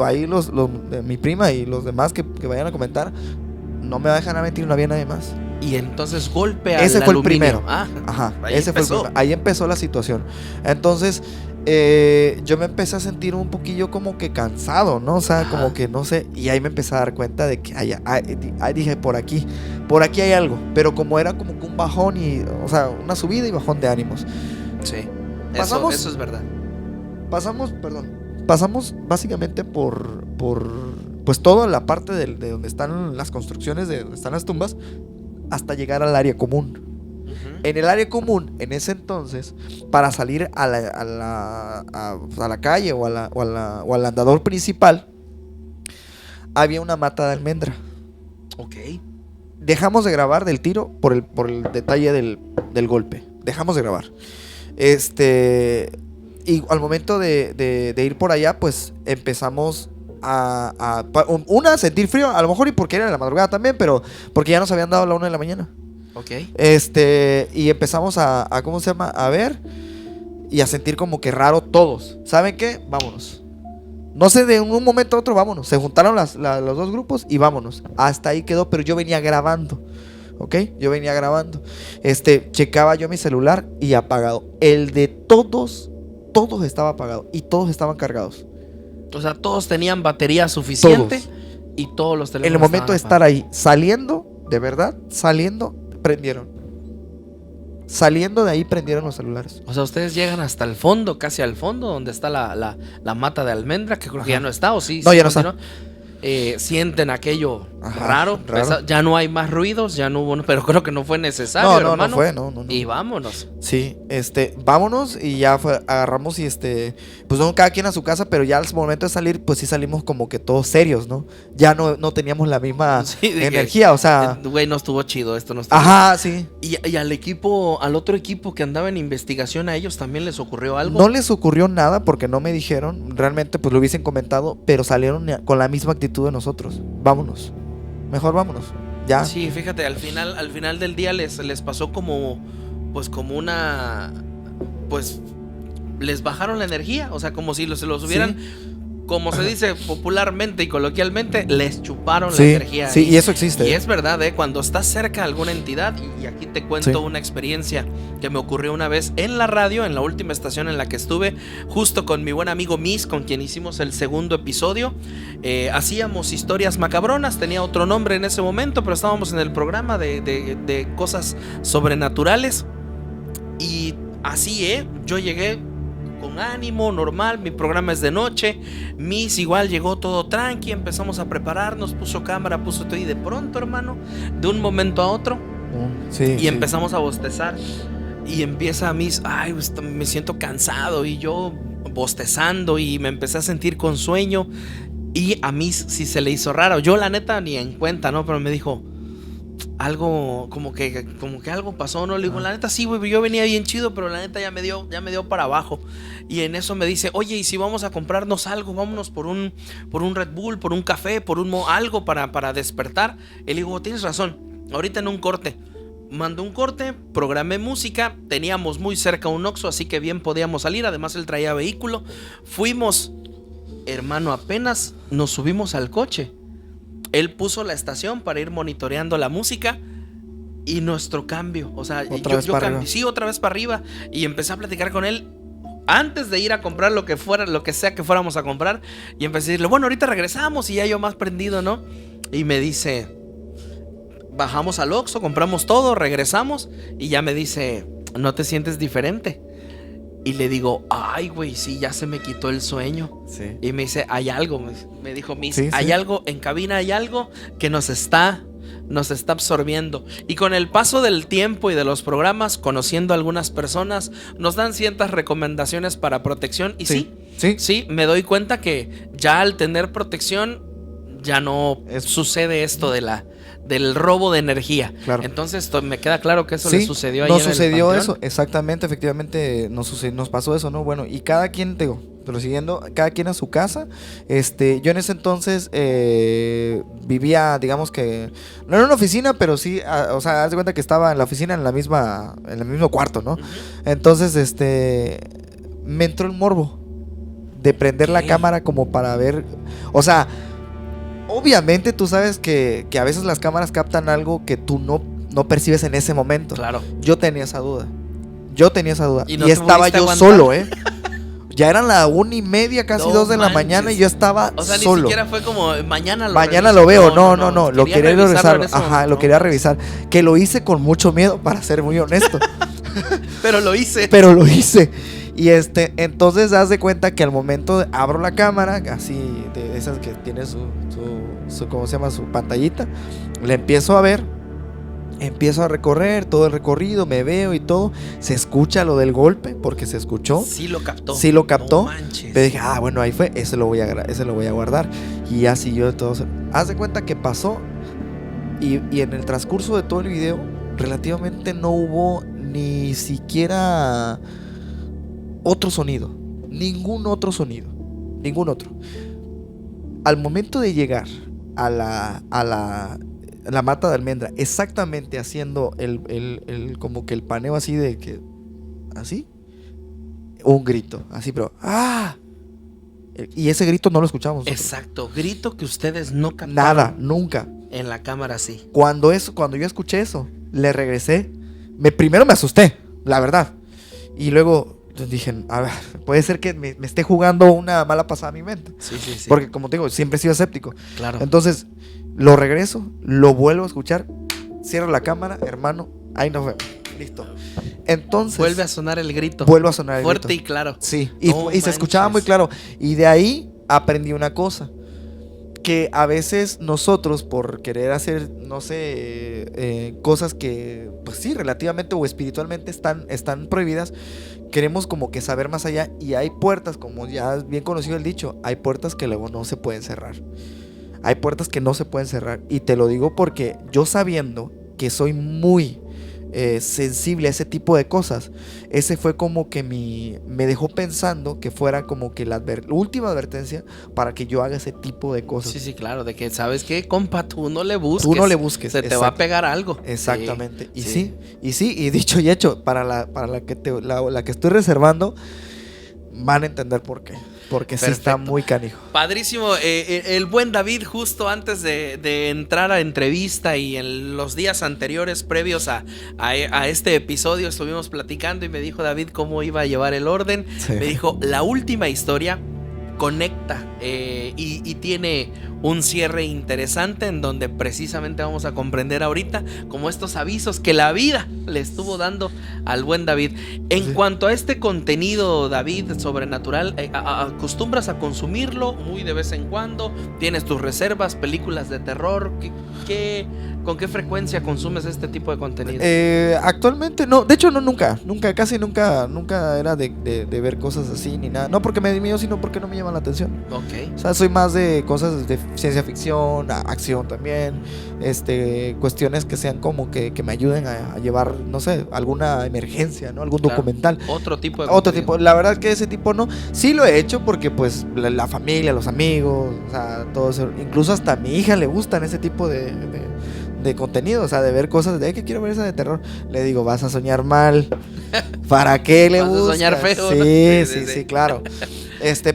Ahí los de mi prima y los demás que vayan a comentar, no me dejan a mentir, no había nadie más. Y entonces golpe al ese fue aluminio. El primero. Ajá, ese fue el primero. Ahí empezó la situación. Entonces, yo me empecé a sentir un poquillo como que cansado, ¿no? O sea, como que no sé. Y ahí me empecé a dar cuenta de que dije, por aquí hay algo. Pero como era como que un bajón o sea, una subida y bajón de ánimos. Sí. Eso es verdad. Pasamos básicamente por pues toda la parte de donde están las construcciones, de donde están las tumbas, hasta llegar al área común. En el área común, en ese entonces, para salir a la calle o al andador principal, había una mata de almendra. Ok. Dejamos de grabar del tiro por el detalle del golpe. Dejamos de grabar. Y al momento de ir por allá, pues empezamos a sentir frío, a lo mejor y porque era en la madrugada también, pero porque ya nos habían dado la 1 de la mañana. Ok. Y empezamos a ¿cómo se llama? A ver y a sentir como que raro todos. ¿Saben qué? Vámonos. No sé, de un momento a otro, vámonos. Se juntaron los 2 grupos y vámonos. Hasta ahí quedó, pero yo venía grabando. ¿Ok? Yo venía grabando. Checaba yo mi celular y apagado. El de todos estaba apagado y todos estaban cargados. O sea, todos tenían batería suficiente. Todos. Y todos los teléfonos. En el momento de estar ahí, saliendo, de verdad, prendieron. Saliendo de ahí, prendieron los celulares. O sea, ustedes llegan hasta el fondo, casi al fondo, donde está la mata de almendra, que creo que ya no está, ¿o sí? No, ya no está. Sienten aquello raro. Ya no hay más ruidos, ya no hubo, pero creo que no fue necesario, hermano. No fue. Y vámonos. Sí, vámonos y ya agarramos y pues no, cada quien a su casa, pero ya al momento de salir, pues sí salimos como que todos serios, ¿no? Ya no teníamos la misma energía, o sea... Güey, no estuvo chido, esto no estuvo chido. Sí. Y al otro equipo que andaba en investigación, ¿a ellos también les ocurrió algo? No les ocurrió nada porque no me dijeron, realmente pues lo hubiesen comentado, pero salieron con la misma actitud de nosotros. Vámonos. Mejor vámonos. Ya. Sí, fíjate, al final del día les pasó como una, pues les bajaron la energía, o sea, como si se los hubieran... Sí. Como se dice popularmente y coloquialmente, les chuparon la energía. Sí, y eso existe. Y es verdad, cuando estás cerca de alguna entidad, y aquí te cuento una experiencia que me ocurrió una vez en la radio, en la última estación en la que estuve, justo con mi buen amigo Miss, con quien hicimos el segundo episodio. Hacíamos historias macabronas, tenía otro nombre en ese momento, pero estábamos en el programa de cosas sobrenaturales. Y así, yo llegué con ánimo, normal, mi programa es de noche. Miss igual llegó todo tranqui, empezamos a prepararnos, puso cámara, puso todo, y de pronto, hermano, de un momento a otro, empezamos a bostezar. Y empieza Miss, ay, me siento cansado, y yo bostezando, y me empecé a sentir con sueño. Y a Miss sí se le hizo raro. Yo la neta ni en cuenta, ¿no? Pero me dijo, algo, como que algo pasó, ¿no? Le digo, la neta sí, güey, yo venía bien chido, pero la neta ya me dio para abajo. Y en eso me dice, oye, ¿y si vamos a comprarnos algo? Vámonos por un Red Bull, por un café, por algo para despertar. Y le digo, tienes razón, ahorita en un corte. Mandó un corte, programé música, teníamos muy cerca un Oxxo, así que bien podíamos salir, además él traía vehículo. Fuimos, hermano, apenas nos subimos al coche. Él puso la estación para ir monitoreando la música y nuestro cambio. O sea, yo cambié, sí, otra vez para arriba. Y empecé a platicar con él antes de ir a comprar lo que sea que fuéramos a comprar. Y empecé a decirle, bueno, ahorita regresamos. Y ya yo más prendido, ¿no? Y me dice, bajamos al Oxxo, compramos todo, regresamos. Y ya me dice, ¿no te sientes diferente? Y le digo, ay, güey, sí, ya se me quitó el sueño. Sí. Y me dice, hay algo, me dijo Miss, hay algo en cabina, hay algo que nos está absorbiendo. Y con el paso del tiempo y de los programas, conociendo a algunas personas, nos dan ciertas recomendaciones para protección. Y sí, me doy cuenta que ya al tener protección, ya no sucede esto del robo de energía. Claro. Entonces me queda claro que eso le sucedió ahí. Nos sucedió eso, exactamente, efectivamente nos pasó eso, ¿no? Bueno, y cada quien, pero siguiendo, cada quien a su casa. Yo en ese entonces vivía, digamos que no en una oficina, pero sí, o sea, haz de cuenta que estaba en la oficina en el mismo cuarto, ¿no? Uh-huh. Entonces, me entró el morbo de prender la cámara como para ver, o sea, obviamente tú sabes que a veces las cámaras captan algo que tú no percibes en ese momento. Claro. Yo tenía esa duda. Y estaba yo solo, Ya eran las 1:30, casi 2 de la mañana, y yo estaba o sea, solo. Ni siquiera fue como mañana lo veo. No. Lo quería revisar. Ajá, lo quería revisar. Que lo hice con mucho miedo, para ser muy honesto. Pero lo hice. Y entonces haz de cuenta que al momento abro la cámara, así de esas que tiene su ¿cómo se llama? Su pantallita. Le empiezo a ver, empiezo a recorrer todo el recorrido, me veo y todo. Se escucha lo del golpe, porque se escuchó. Sí lo captó. No manches. Pero dije, bueno, ahí fue, ese lo voy a guardar. Y así yo todo. Haz de cuenta que pasó. Y en el transcurso de todo el video, relativamente no hubo ni siquiera otro sonido. Ningún otro. Al momento de llegar a la mata de almendra, exactamente haciendo el como que el paneo así de que así, un grito así, pero y ese grito no lo escuchamos nosotros. Exacto, grito que ustedes no captaron. Nada, nunca. En la cámara sí. Cuando yo escuché eso, le regresé. Primero me asusté, la verdad. Y luego dije, a ver, puede ser que me esté jugando una mala pasada a mi mente. Sí. Porque como te digo, siempre he sido escéptico. Claro. Entonces, lo regreso, lo vuelvo a escuchar, cierro la cámara, hermano, ahí nos vemos. Listo. Entonces vuelve a sonar el grito. Fuerte y claro. Sí, y se escuchaba muy claro. Y de ahí aprendí una cosa. Que a veces nosotros, por querer hacer, no sé, cosas que, pues sí, relativamente o espiritualmente están prohibidas, queremos como que saber más allá. Y hay puertas, como ya es bien conocido el dicho, hay puertas que luego no se pueden cerrar. Hay puertas que no se pueden cerrar. Y te lo digo porque yo, sabiendo que soy muy sensible a ese tipo de cosas, ese fue como que me dejó pensando que fuera como que la última advertencia para que yo haga ese tipo de cosas. Sí, claro, de que, ¿sabes qué, compa? Tú no le busques. Se te va a pegar algo. Exactamente. Sí. Y dicho y hecho, para la que estoy reservando, van a entender por qué. Porque sí está muy canijo. Padrísimo. El buen David, justo antes de entrar a entrevista y en los días anteriores, previos a este episodio, estuvimos platicando y me dijo David cómo iba a llevar el orden. Sí. Me dijo, la última historia conecta y tiene un cierre interesante en donde precisamente vamos a comprender ahorita como estos avisos que la vida le estuvo dando al buen David. En cuanto a este contenido, David, sobrenatural, ¿acostumbras a consumirlo muy de vez en cuando? ¿Tienes tus reservas, películas de terror? ¿Con qué frecuencia consumes este tipo de contenido? Actualmente no, de hecho casi nunca era de ver cosas así ni nada. No porque me dé miedo, sino porque no me llaman la atención. Ok. O sea, soy más de cosas de ciencia ficción, acción también, cuestiones que sean como que me ayuden a llevar, no sé, alguna emergencia, ¿no? Algún documental. Otro tipo de Otro tipo, la verdad que ese tipo no. Sí lo he hecho porque pues la familia, los amigos, o sea, todo eso. Incluso hasta a mi hija le gustan ese tipo de contenido, o sea, de ver cosas de que quiero ver esa de terror. Le digo, vas a soñar mal. ¿Para qué le gusta? Vas a soñar feo. Sí, claro.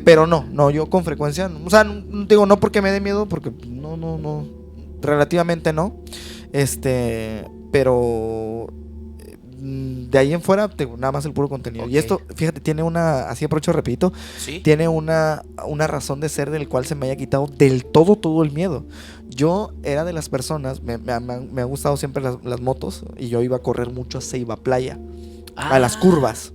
Pero no, yo con frecuencia, o sea, digo, no porque me dé miedo, porque no, relativamente no. Pero de ahí en fuera, nada más el puro contenido. Okay. Y esto, fíjate, tiene así aprovecho, repito, ¿sí? Tiene una razón de ser del cual se me haya quitado del todo el miedo. Yo era de las personas, me ha gustado siempre las motos, y yo iba a correr mucho a Ceiba Playa, a las curvas.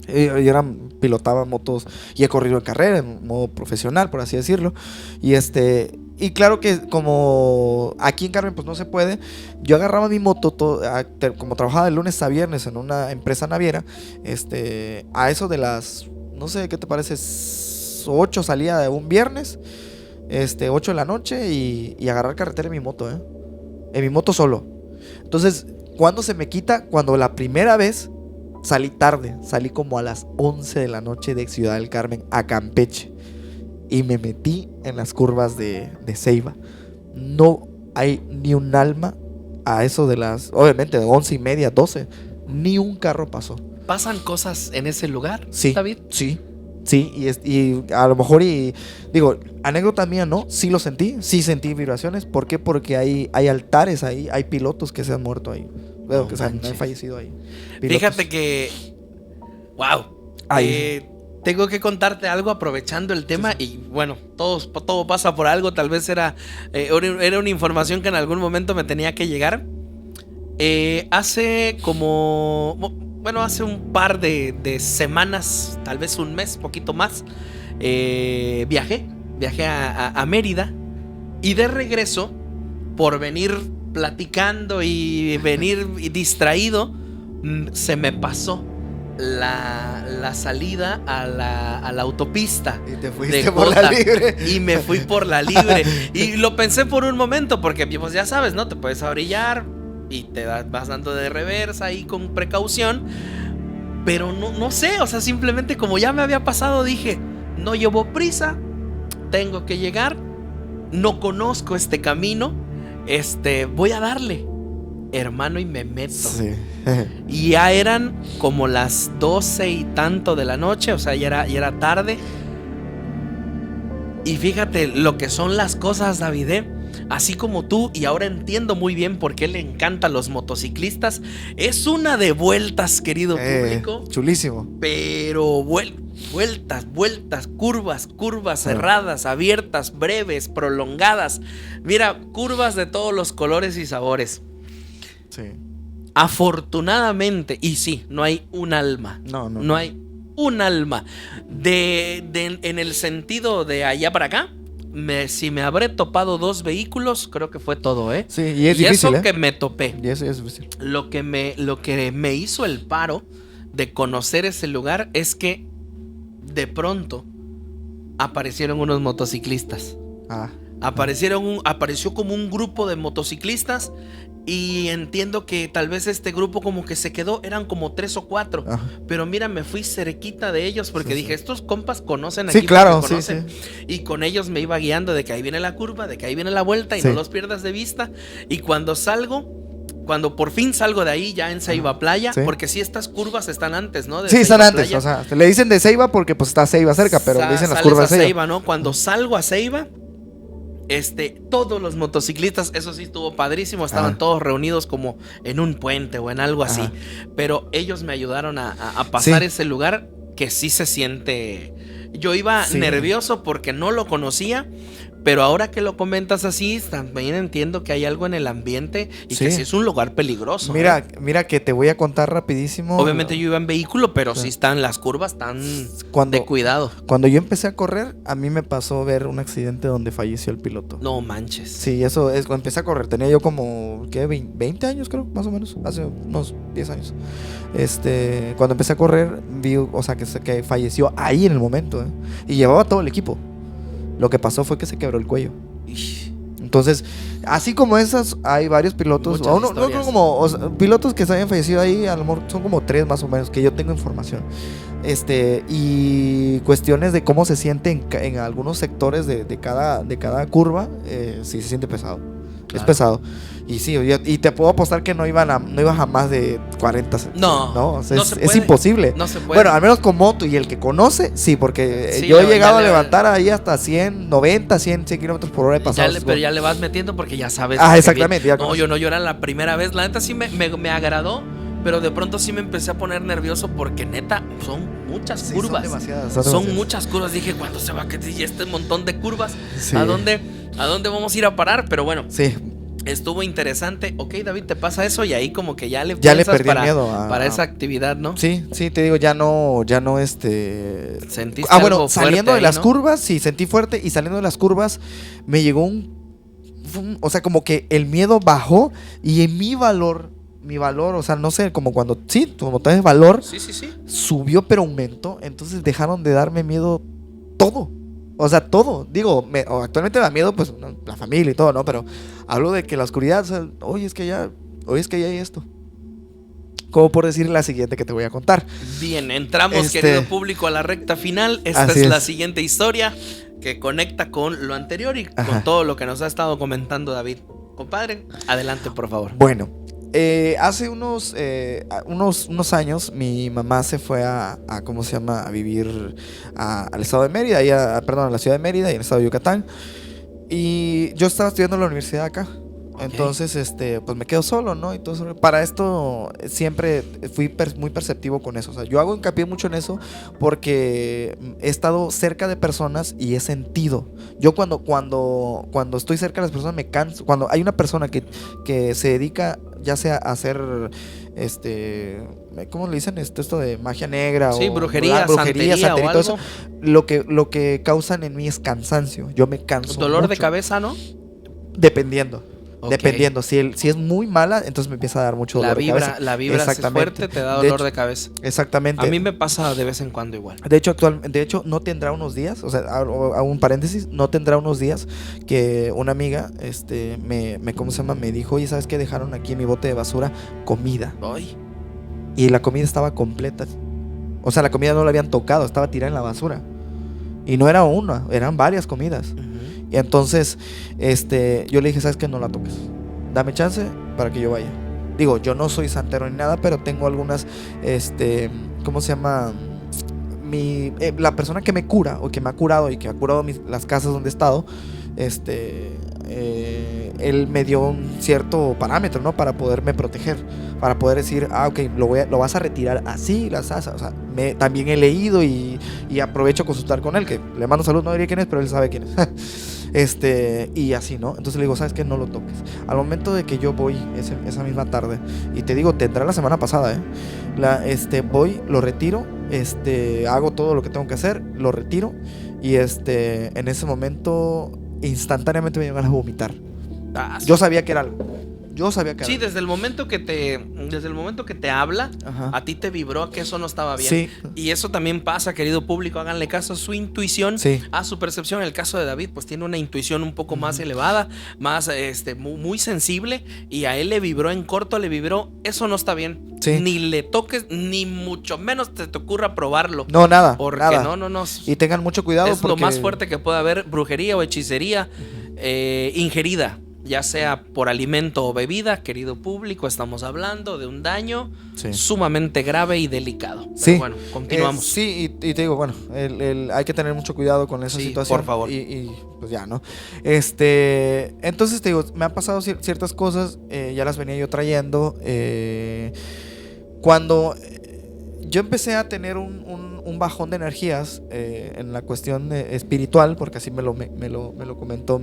Yo pilotaba motos y he corrido en carrera, en modo profesional, por así decirlo. Y claro que como aquí en Carmen pues no se puede, yo agarraba mi moto, como trabajaba de lunes a viernes en una empresa naviera, a eso de las, no sé, ¿qué te parece? 8 salía de un viernes, 8 de la noche y agarrar carretera en mi moto, en mi moto solo. Entonces, ¿cuándo se me quita? Cuando la primera vez salí tarde, salí como a las 11 de la noche de Ciudad del Carmen a Campeche. Y me metí en las curvas de Ceiba. No hay ni un alma a eso de las, obviamente de 11:30, 12. Ni un carro pasó. ¿Pasan cosas en ese lugar, sí, David? Sí. Y a lo mejor, digo, anécdota mía, ¿no? Sí lo sentí, sí sentí vibraciones. ¿Por qué? Porque hay altares ahí, hay pilotos que se han muerto ahí. Bueno, que han fallecido ahí. Pilotos. Fíjate que, wow. Tengo que contarte algo aprovechando el tema. Sí. Y bueno, todo pasa por algo. Tal vez era una información que en algún momento me tenía que llegar. Hace un par de semanas, tal vez un mes, poquito más, viajé a Mérida. Y de regreso, por venir platicando y venir distraído, se me pasó la salida a la autopista. Y te fuiste por la libre. Y me fui por la libre. Y lo pensé por un momento, porque pues ya sabes, ¿no? Te puedes abrillar y vas dando de reversa ahí con precaución. Pero no sé, o sea, simplemente como ya me había pasado, dije, no llevo prisa, tengo que llegar, no conozco este camino, voy a darle, hermano, y me meto. Sí. Y ya eran como las 12 y tanto de la noche, o sea, ya era tarde. Y fíjate lo que son las cosas, David, así como tú, y ahora entiendo muy bien por qué le encantan los motociclistas. Es una de vueltas, querido público. Chulísimo. Pero vueltas, curvas cerradas, abiertas, breves, prolongadas. Mira, curvas de todos los colores y sabores. Sí. Afortunadamente, y sí, no hay un alma. No hay un alma. En el sentido de allá para acá, si me habré topado 2 vehículos, creo que fue todo, Sí, y es difícil, eso que me topé. Y eso es difícil. Lo que me hizo el paro de conocer ese lugar es que de pronto aparecieron unos motociclistas. Apareció como un grupo de motociclistas. Y entiendo que tal vez este grupo como que se quedó, eran como 3 o 4. Ajá. Pero mira, me fui cerquita de ellos porque dije, estos compas conocen aquí. Sí, claro, conocen. Sí. Y con ellos me iba guiando de que ahí viene la curva, de que ahí viene la vuelta y no los pierdas de vista. Y cuando salgo cuando por fin salgo de ahí, ya en Ceiba Playa, ¿sí? Porque sí, estas curvas están antes, ¿no? Sí, están antes, Playa. O sea, le dicen de Ceiba porque pues está Ceiba cerca, pero le dicen las curvas de Ceiba, ¿no? Cuando salgo a Ceiba, todos los motociclistas, eso sí estuvo padrísimo, estaban todos reunidos como en un puente o en algo así, pero ellos me ayudaron a pasar ese lugar que sí se siente. Yo iba nervioso porque no lo conocía, pero ahora que lo comentas así, también entiendo que hay algo en el ambiente y que sí es un lugar peligroso. Mira que te voy a contar rapidísimo. Obviamente yo iba en vehículo, pero sí están las curvas tan de cuidado. Cuando yo empecé a correr, a mí me pasó ver un accidente donde falleció el piloto. No manches. Sí, eso es, cuando empecé a correr, tenía yo como, ¿qué? 20 años creo, más o menos, hace unos 10 años. Cuando empecé a correr, vi, o sea, que falleció ahí en el momento, y llevaba todo el equipo. Lo que pasó fue que se quebró el cuello. Entonces, así como esas, hay varios pilotos. Pilotos que se hayan fallecido ahí, a lo mejor son como 3 más o menos, que yo tengo información. Y cuestiones de cómo se siente en algunos sectores de cada curva, sí se siente pesado. Claro. Es pesado. Y sí, y te puedo apostar que no iba a más de 40. No, o sea, es imposible. No se puede. Bueno, al menos con moto y el que conoce, sí, porque yo he llegado a levantar ahí hasta 100, 90, 100 kilómetros por hora he pasado. Pero ya le vas metiendo porque ya sabes. Exactamente. Yo era la primera vez. La neta sí me agradó, pero de pronto sí me empecé a poner nervioso porque neta son muchas curvas. Son demasiadas. Son muchas curvas. Dije, ¿cuándo se va a quedar este montón de curvas? Sí. ¿A dónde vamos a ir a parar? Pero bueno. Sí. Estuvo interesante. Ok, David, te pasa eso y ahí como que ya le perdí el miedo para esa actividad, ¿no? Sí, te digo, ya no ¿Sentiste algo saliendo fuerte de las ¿no? curvas, sí, sentí fuerte y saliendo de las curvas me llegó o sea, como que el miedo bajó y en mi valor, o sea, no sé, como cuando traes valor, sí. Subió pero aumentó, entonces dejaron de darme miedo todo. O sea, todo. Digo, actualmente me da miedo, pues, la familia y todo, ¿no? Pero hablo de que la oscuridad, o sea, hoy es que ya hay esto. Como por decir la siguiente que te voy a contar. Bien, entramos, querido público, a la recta final. Esta es la siguiente historia que conecta con lo anterior y con todo lo que nos ha estado comentando David. Compadre, adelante, por favor. Bueno, hace unos años mi mamá se fue a ¿cómo se llama? A vivir al estado de Mérida, a la ciudad de Mérida y el estado de Yucatán. Y yo estaba estudiando en la universidad acá. Okay. Entonces, pues me quedo solo, ¿no? Entonces, para esto siempre fui muy perceptivo con eso. O sea, yo hago hincapié mucho en eso porque he estado cerca de personas y he sentido. Yo cuando estoy cerca de las personas me canso. Cuando hay una persona que se dedica ya sea a hacer ¿cómo le dicen? Esto de magia negra o brujería, santería o algo. Lo que causan en mí es cansancio. Yo me canso. ¿Dolor mucho. De cabeza, no? Dependiendo. Okay. Dependiendo, si es muy mala, entonces me empieza a dar mucho dolor de cabeza. La vibra si es fuerte, te da dolor de cabeza. Exactamente. A mí me pasa de vez en cuando igual. De hecho, no tendrá unos días, o sea, hago un paréntesis, no tendrá unos días que una amiga, ¿cómo se llama? Me dijo, oye, ¿sabes qué? Dejaron aquí en mi bote de basura comida. Ay. Y la comida estaba completa. O sea, la comida no la habían tocado, estaba tirada en la basura. Y no era una, eran varias comidas. Y entonces, yo le dije, ¿sabes qué? No la toques. Dame chance para que yo vaya. Digo, yo no soy santero ni nada, pero tengo algunas, ¿cómo se llama? La persona que me cura, o que me ha curado y que ha curado las casas donde he estado, él me dio un cierto parámetro, ¿no? Para poderme proteger, para poder decir, ok, lo vas a retirar así, o sea, también he leído y aprovecho a consultar con él, que le mando salud, no diría quién es, pero él sabe quién es. Y así, ¿no? Entonces le digo, ¿sabes qué? No lo toques. Al momento de que yo voy esa misma tarde, y te digo, tendrá la semana pasada, voy, lo retiro, hago todo lo que tengo que hacer, lo retiro, y en ese momento instantáneamente me llegan a vomitar. Yo sabía que era algo. Sí, desde el momento que te habla, ajá, a ti te vibró que eso no estaba bien. Sí. Y eso también pasa, querido público, háganle caso a su intuición, sí, a su percepción. En el caso de David, pues tiene una intuición un poco más elevada, más muy sensible, y a él le vibró en corto, eso no está bien. Sí. Ni le toques, ni mucho menos te ocurra probarlo. No, nada. Porque nada. No. Y tengan mucho cuidado. Es lo más fuerte que puede haber, brujería o hechicería ingerida. ya sea por alimento o bebida, querido público, estamos hablando de un daño sumamente grave y delicado. Pero sí. Bueno, continuamos. Sí, y te digo, bueno, hay que tener mucho cuidado con esa situación. Por favor. Y pues ya, ¿no? Entonces te digo, me han pasado ciertas cosas, ya las venía yo trayendo. Cuando yo empecé a tener un bajón de energías en la cuestión espiritual, porque así me lo comentó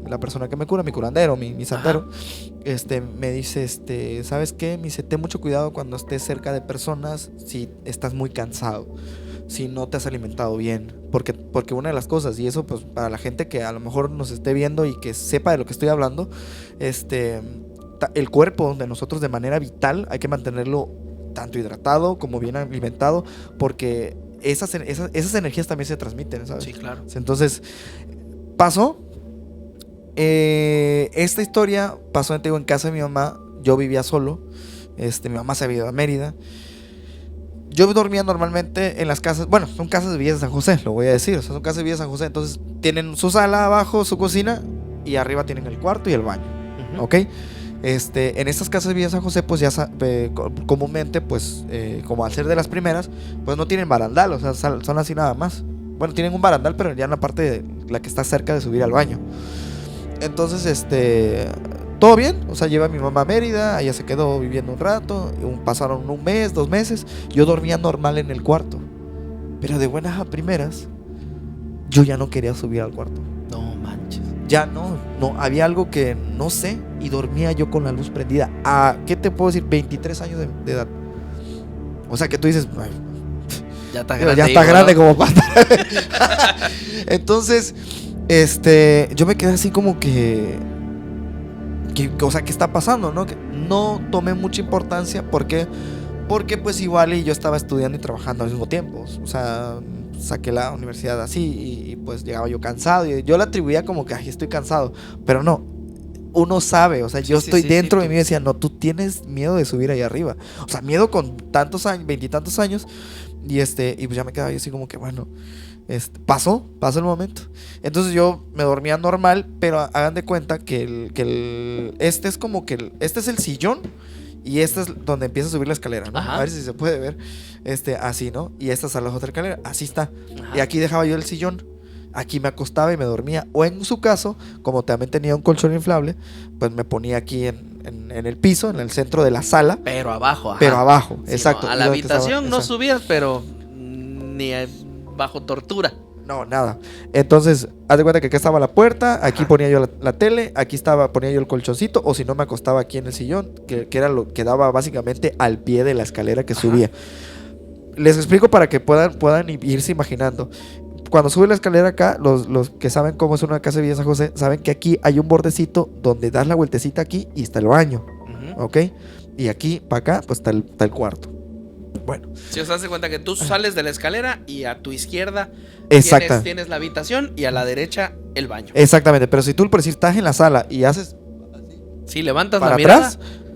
la persona que me cura, mi curandero, mi santero. Me dice, ¿sabes qué? Me dice, ten mucho cuidado cuando estés cerca de personas si estás muy cansado, si no te has alimentado bien, porque una de las cosas, y eso pues para la gente que a lo mejor nos esté viendo y que sepa de lo que estoy hablando, el cuerpo de nosotros de manera vital hay que mantenerlo tanto hidratado como bien alimentado, porque esas energías también se transmiten, ¿sabes? Sí, claro. Entonces, pasó. Esta historia pasó, te digo, en casa de mi mamá. Yo vivía solo. Mi mamá se había ido a Mérida. Yo dormía normalmente en las casas. Bueno, son casas de Villa de San José, lo voy a decir. O sea, son casas de Villa de San José. Entonces, tienen su sala abajo, su cocina, y arriba tienen el cuarto y el baño. ¿Ok? En estas casas de Villa de San José, pues ya comúnmente, pues como al ser de las primeras, pues no tienen barandal, o sea, son así nada más. Bueno, tienen un barandal, pero ya en la parte de la que está cerca de subir al baño. Entonces, todo bien, o sea, lleva a mi mamá a Mérida, ella se quedó viviendo un rato, pasaron un mes, 2 meses, yo dormía normal en el cuarto, pero de buenas a primeras, yo ya no quería subir al cuarto. No manches. Ya no, había algo que no sé, y dormía yo con la luz prendida. ¿Qué te puedo decir? 23 años de edad. O sea, que tú dices, ay, ya está grande. Ya está grande como para. Entonces, yo me quedé así como que, o sea, ¿qué está pasando? ¿No? Que no tomé mucha importancia. ¿Por qué? Porque pues igual y yo estaba estudiando y trabajando al mismo tiempo. O sea, saqué la universidad así y pues llegaba yo cansado. Y yo la atribuía como que, ay, estoy cansado. Pero no, uno sabe, o sea, yo estoy dentro de mí y decía, no, tú tienes miedo de subir ahí arriba. O sea, miedo con tantos años, 20 y tantos años. Y pues ya me quedaba yo así como que, bueno, pasó el momento. Entonces yo me dormía normal, pero hagan de cuenta que este es como que este es el sillón y este es donde empieza a subir la escalera, ¿no? A ver si se puede ver. Así, ¿no? Y esta es la otra escalera, así está. Ajá. Y aquí dejaba yo el sillón. Aquí me acostaba y me dormía. O en su caso, como también tenía un colchón inflable, pues me ponía aquí en el piso, en el centro de la sala. Pero abajo, ajá. Pero abajo, sí, exacto. No, a la habitación no subías, pero ni bajo tortura. No, nada. Entonces, haz de cuenta que aquí estaba la puerta, aquí ponía yo la tele, aquí ponía yo el colchoncito, o si no me acostaba aquí en el sillón, que era lo que daba básicamente al pie de la escalera que subía. Les explico para que puedan irse imaginando. Cuando sube la escalera acá, los que saben cómo es una casa de Villa San José, saben que aquí hay un bordecito donde das la vueltecita aquí y está el baño. ¿Ok? Y aquí, para acá, pues está el cuarto. Bueno. Si os das cuenta que tú sales de la escalera y a tu izquierda tienes la habitación y a la derecha el baño. Exactamente, pero si tú, por decir, estás en la sala y haces... Si levantas la mirada...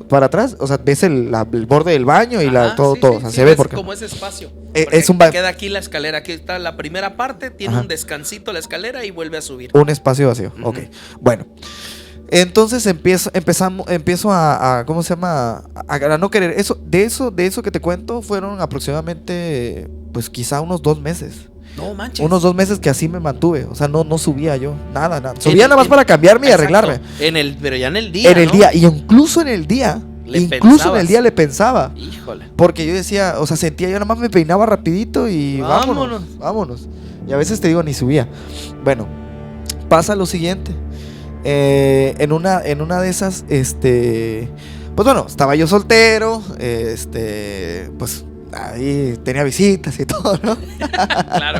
Para atrás, o sea, ves el borde del baño y todo, o sea, se ve porque... como ese espacio. Es un queda aquí la escalera, aquí está la primera parte, tiene un descansito la escalera y vuelve a subir. Un espacio vacío, ok. Bueno, entonces empiezo a ¿cómo se llama? A no querer. De eso que te cuento fueron aproximadamente, pues quizá unos 2 meses. No manches. Unos 2 meses que así me mantuve. O sea, no subía yo. Nada. Subía nada más para cambiarme y arreglarme. Pero ya en el día. En el día. Y incluso en el día. Le pensaba. Híjole. Porque yo decía, o sea, sentía, yo nada más me peinaba rapidito y vámonos. Y a veces te digo, ni subía. Bueno, pasa lo siguiente. En una de esas, pues bueno, estaba yo soltero. Pues ahí tenía visitas y todo, ¿no?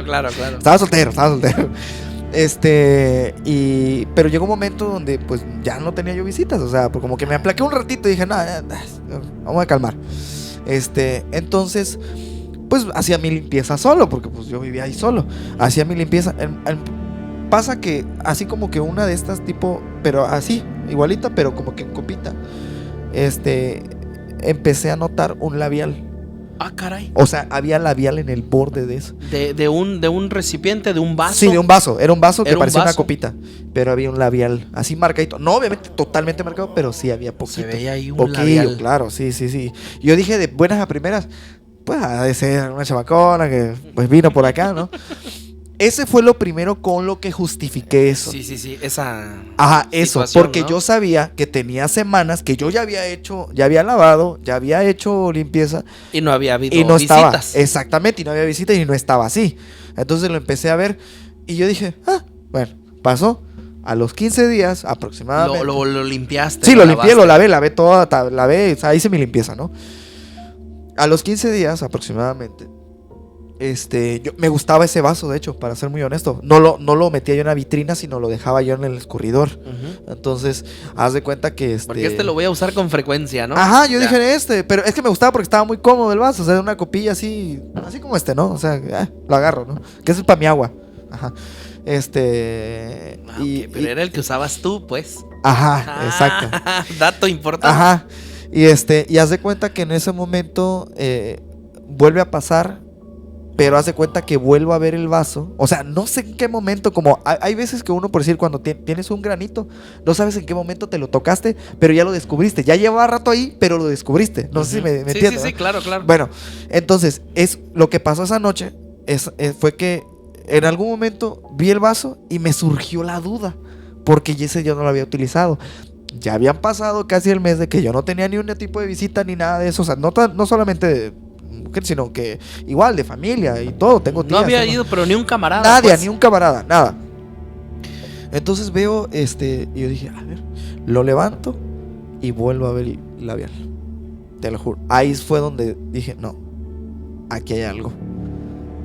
Claro. Estaba soltero. Pero llegó un momento donde pues ya no tenía yo visitas, o sea, pues como que me aplaqué un ratito y dije, no, vamos a calmar. Entonces, pues hacía mi limpieza solo, porque pues yo vivía ahí solo. Hacía mi limpieza. Pasa que así como que una de estas tipo, pero así, igualita, pero como que en copita, empecé a notar un labial. Ah, caray. O sea, había labial en el borde de eso. De un recipiente, de un vaso. Sí, de un vaso. Era un vaso que parecía una vaso. copita. Pero había un labial así marcadito. No, obviamente totalmente marcado, pero sí había poquito. Se veía ahí un poquillo, labial. Claro, sí. Yo dije de buenas a primeras, pues ha de ser una chabacona que pues vino por acá, ¿no? Ese fue lo primero con lo que justifiqué eso. Sí, esa. Ajá, eso, porque ¿no? Yo sabía que tenía semanas que yo ya había hecho, ya había lavado, ya había hecho limpieza. Y no había habido y no visitas. Estaba, exactamente, y no había visitas y no estaba así. Entonces lo empecé a ver y yo dije, bueno, pasó. A los 15 días aproximadamente. Lo limpiaste. Sí, lo limpié, lo lavé toda, o sea, hice mi limpieza, ¿no? A los 15 días aproximadamente. Me gustaba ese vaso, de hecho, para ser muy honesto. No lo metía yo en la vitrina, sino lo dejaba yo en el escurridor. Entonces, haz de cuenta que Porque lo voy a usar con frecuencia, ¿no? Ajá, yo dije pero es que me gustaba porque estaba muy cómodo el vaso. O sea, una copilla así como ¿no? O sea, lo agarro, ¿no? Que eso es para mi agua. Ajá. Pero era el que usabas tú, pues. Ajá, exacto. Dato importante. Ajá. Y haz de cuenta que en ese momento vuelve a pasar. Pero haz de cuenta que vuelvo a ver el vaso. O sea, no sé en qué momento. Como hay veces que uno, por decir, cuando tienes un granito, no sabes en qué momento te lo tocaste, pero ya lo descubriste. Ya llevaba rato ahí, pero lo descubriste. No sé si me entiendes. Sí, claro. Bueno, entonces, lo que pasó esa noche fue que en algún momento vi el vaso y me surgió la duda. Porque ese yo no lo había utilizado. Ya habían pasado casi el mes de que yo no tenía ni un tipo de visita ni nada de eso. O sea, no solamente sino que igual de familia y todo, tengo tías. No había ido, pero ni un camarada. Nadie, pues. ni un camarada, nada. Entonces veo, y yo dije, a ver, lo levanto y vuelvo a ver el labial. Te lo juro. Ahí fue donde dije, no, aquí hay algo.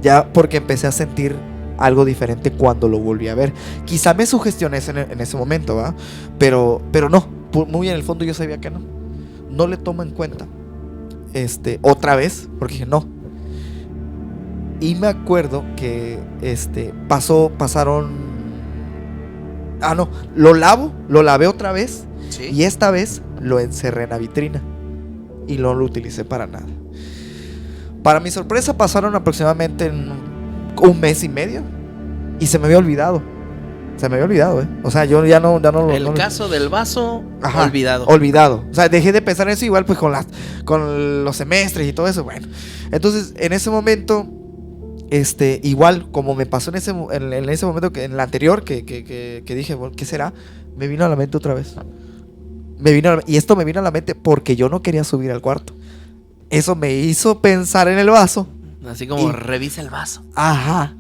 Ya porque empecé a sentir algo diferente cuando lo volví a ver. Quizá me sugestioné en ese momento, ¿va? Pero no, muy en el fondo yo sabía que no le tomo en cuenta. Otra vez, porque dije no. Y me acuerdo que pasaron. No, lo lavé otra vez. ¿Sí? Y esta vez lo encerré en la vitrina y no lo utilicé para nada. Para mi sorpresa pasaron aproximadamente un mes y medio y se me había olvidado. O sea, yo ya no El caso del vaso, ajá, olvidado. O sea, dejé de pensar en eso igual pues con los semestres y todo eso. Bueno, entonces en ese momento, igual como me pasó en ese momento, en el anterior, que dije, bueno, ¿qué será? Me vino a la mente otra vez. Y esto me vino a la mente porque yo no quería subir al cuarto. Eso me hizo pensar en el vaso. Así como revisa el vaso. Ajá.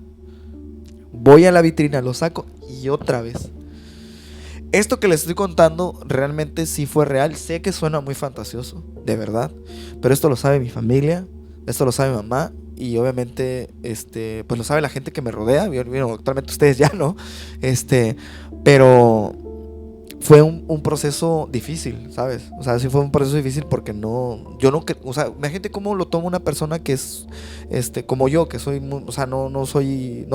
Voy a la vitrina, lo saco y otra vez. Esto que les estoy contando realmente sí fue real. Sé que suena muy fantasioso, de verdad. Pero esto lo sabe mi familia, esto lo sabe mi mamá. Y obviamente, pues lo sabe la gente que me rodea. Bueno, actualmente ustedes ya no. Pero fue un proceso difícil, ¿sabes? O sea, sí fue un proceso difícil porque o sea, imagínate cómo lo toma una persona que es, como yo, que soy, o sea, no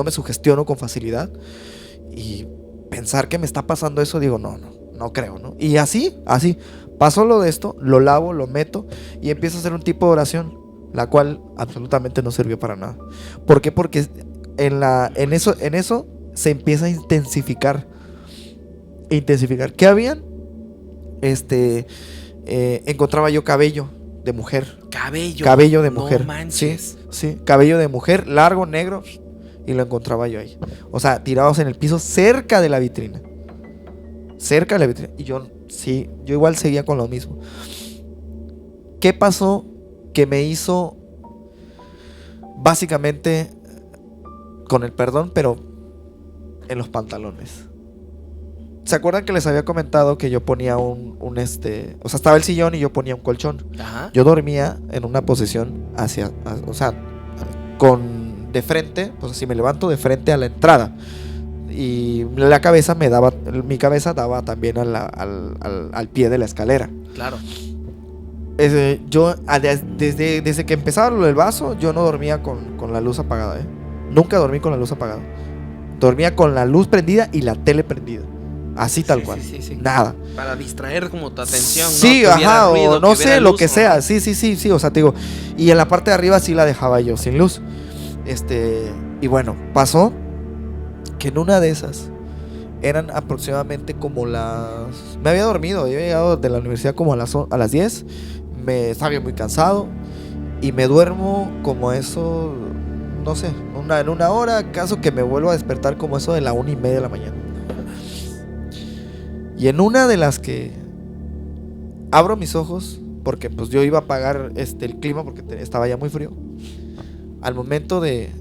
me sugestiono con facilidad. Y pensar que me está pasando eso, digo, no creo, ¿no? Y así, pasó lo de esto, lo lavo, lo meto y empiezo a hacer un tipo de oración, la cual absolutamente no sirvió para nada. ¿Por qué? Porque en eso se empieza a intensificar. ¿Qué habían? Encontraba yo cabello de mujer. Cabello de mujer. No manches. Sí, cabello de mujer, largo, negro. Y lo encontraba yo ahí. O sea, tirados en el piso cerca de la vitrina. Y yo igual seguía con lo mismo. ¿Qué pasó? Que me hizo básicamente, con el perdón, pero en los pantalones. ¿Se acuerdan que les había comentado que yo ponía o sea, estaba el sillón y yo ponía un colchón? Ajá. Yo dormía en una posición o sea, de frente, pues así me levanto de frente a la entrada. Y mi cabeza daba también al pie de la escalera. Claro. Yo, desde que empezaba lo del vaso, yo no dormía con la luz apagada, Nunca dormí con la luz apagada. Dormía con la luz prendida y la tele prendida. Así tal cual. Sí. Nada. Para distraer como tu atención, sí, ¿no? Ajá, ruido, o no sé, lo que sea. ¿no? Sí, o sea, te digo. Y en la parte de arriba sí la dejaba yo sin luz. Y bueno, pasó que en una de esas eran aproximadamente como las... Me había dormido, yo había llegado de la universidad como a las 10. Me estaba muy cansado y me duermo como eso, no sé, en una hora, caso que me vuelvo a despertar como eso de la 1:30 de la mañana. Y en una de las que abro mis ojos, porque pues yo iba a apagar el clima porque estaba ya muy frío. Al momento de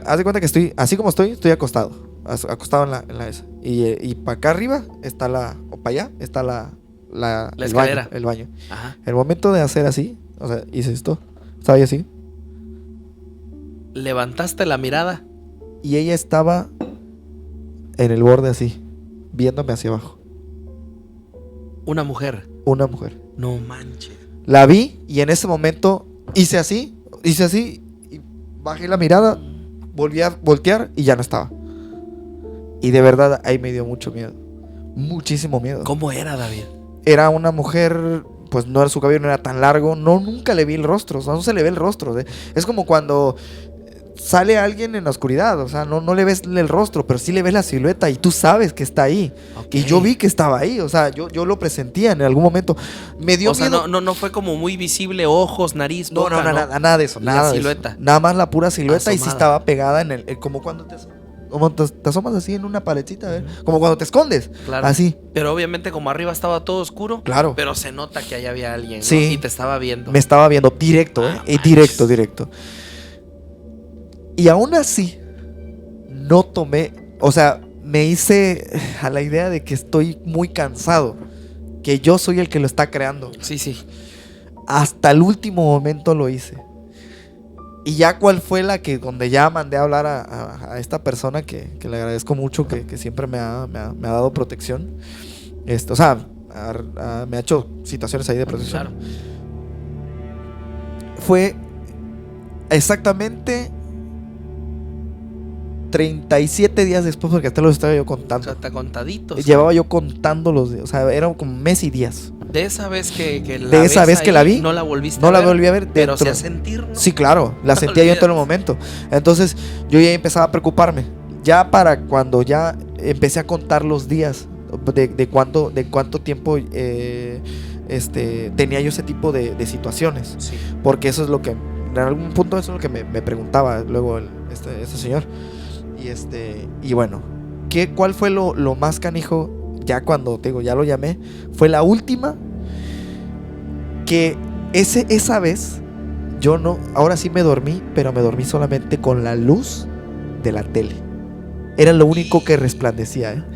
haz de cuenta que estoy, así como estoy acostado en la esa. Y para acá arriba está o para allá está la escalera. El baño. Ajá. El momento de hacer así, o sea, hice esto, estaba yo así. Levantaste la mirada. Y ella estaba en el borde así, viéndome hacia abajo. Una mujer. Una mujer. No manches. La vi y en ese momento hice así, y bajé la mirada, volví a voltear y ya no estaba. Y de verdad ahí me dio mucho miedo. Muchísimo miedo. ¿Cómo era, David? Era una mujer, pues no era, su cabello no era tan largo. Nunca le vi el rostro, o sea, no se le ve el rostro. Es como cuando sale alguien en la oscuridad, o sea, no le ves el rostro, pero sí le ves la silueta y tú sabes que está ahí. Okay. Y yo vi que estaba ahí, o sea, yo lo presentía en algún momento. Me dio miedo. O sea, no fue como muy visible, ojos, nariz, boca, nada de eso, nada de silueta. Eso. Nada más la pura silueta. Asomada. Y sí estaba pegada en como cuando te asomas así en una paredcita, como cuando te escondes, claro. Así. Pero obviamente como arriba estaba todo oscuro, claro. Pero se nota que ahí había alguien, ¿no? Sí. Y te estaba viendo. Me estaba viendo directo, directo. Y aún así, no tomé, o sea, me hice a la idea de que estoy muy cansado, que yo soy el que lo está creando. Sí. Hasta el último momento lo hice. Y ya cuál fue donde ya mandé a hablar a esta persona que le agradezco mucho, que siempre me ha dado protección. O sea, me ha hecho situaciones ahí de protección. Claro. Fue exactamente 37 días después, porque hasta lo estaba yo contando. O sea, está contadito. Llevaba yo contando los días, o sea, eran como mes y días. De esa vez que la vi, no la volviste no a ver. No la volví a ver. Pero se sentir, ¿no? Sí, claro, la sentía yo en todo el momento. Entonces, yo ya empezaba a preocuparme. Ya para cuando ya empecé a contar los días de cuánto tiempo tenía yo ese tipo de situaciones. Sí. Porque eso es lo que, en algún punto, eso es lo que me preguntaba luego este señor. Y bueno, ¿cuál fue lo más canijo? Ya cuando ya lo llamé, fue la última que esa vez yo no, ahora sí me dormí, pero me dormí solamente con la luz de la tele. Era lo único que resplandecía,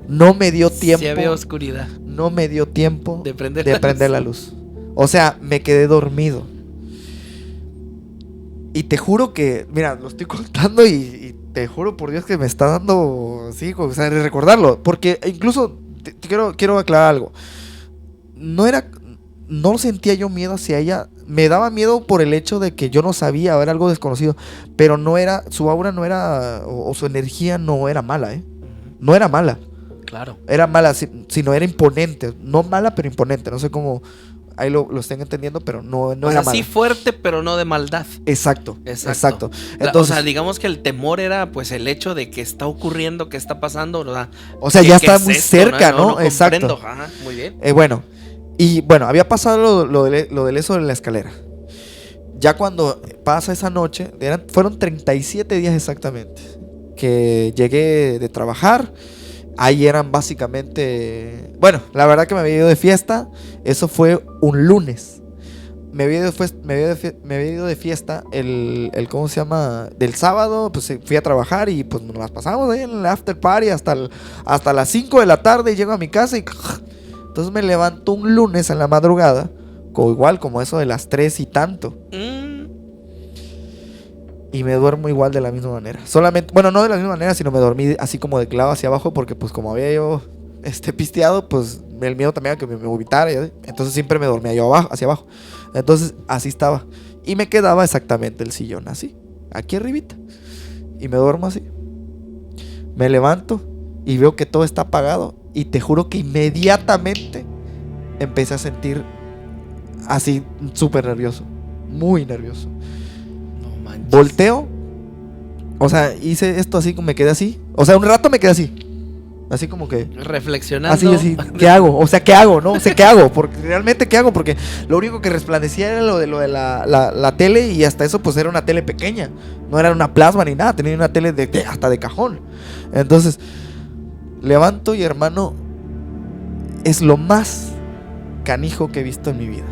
No me dio tiempo. Sí había oscuridad. No me dio tiempo de prender la luz. O sea, me quedé dormido. Y te juro que, mira, lo estoy contando y te juro por Dios que me está dando, sí, o sea, de recordarlo. Porque incluso, quiero aclarar algo. No sentía yo miedo hacia ella. Me daba miedo por el hecho de que yo no sabía, era algo desconocido. Pero no era, su aura no era, o su energía no era mala, No era mala. Claro. Era mala, sino era imponente. No mala, pero imponente. No sé cómo ahí lo estén entendiendo, pero no era mala. Sí fuerte, pero no de maldad. Exacto. Entonces, o sea, digamos que el temor era pues el hecho de que está ocurriendo, que está pasando, ¿verdad? O sea, ya está muy cerca, ¿no? Exacto. Ajá, muy bien. Bueno, había pasado lo del eso de la escalera. Ya cuando pasa esa noche, fueron 37 días exactamente que llegué de trabajar. Ahí eran básicamente... Bueno, la verdad que me había ido de fiesta. Eso fue un lunes. Me había ido de fiesta el ¿cómo se llama? Del sábado, pues fui a trabajar y pues nos las pasamos ahí en el after party hasta las 5 de la tarde y llego a mi casa y... Entonces me levanto un lunes en la madrugada, igual como eso de las 3 y tanto. Y me duermo igual de la misma manera. Solamente, bueno, no de la misma manera, sino me dormí así como de clavo hacia abajo, porque pues como había yo pisteado, pues el miedo también a que me vomitara. Entonces siempre me dormía yo hacia abajo. Entonces así estaba. Y me quedaba exactamente el sillón así, aquí arribita. Y me duermo así. Me levanto y veo que todo está apagado Y te juro que inmediatamente empecé a sentir así súper nervioso, muy nervioso. No manches. Volteo, o sea, hice esto así, me quedé así. O sea, un rato me quedé así como que reflexionando. Así, ¿qué hago? O sea, ¿qué hago? No sé qué hago, porque realmente ¿qué hago? Porque lo único que resplandecía era lo de la tele, y hasta eso pues era una tele pequeña. No era una plasma ni nada, tenía una tele hasta de cajón. Entonces, levanto y, hermano, es lo más canijo que he visto en mi vida.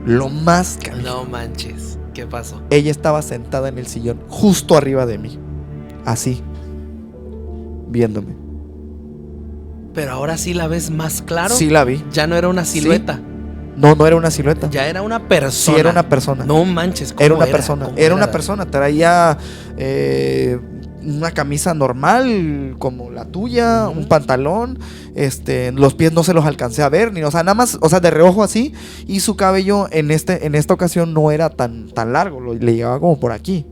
Lo más canijo. No manches, ¿qué pasó? Ella estaba sentada en el sillón, justo arriba de mí, así, viéndome. Pero ahora sí la ves más claro. Sí la vi. Ya no era una silueta. Sí. No era una silueta. Ya era una persona. Sí, era una persona. No manches, ¿cómo era una persona. Era una David? persona. Traía una camisa normal como la tuya, un pantalón. Los pies no se los alcancé a ver, o sea, nada más, o sea, de reojo así. Y su cabello en esta ocasión no era tan largo, le llegaba como por aquí.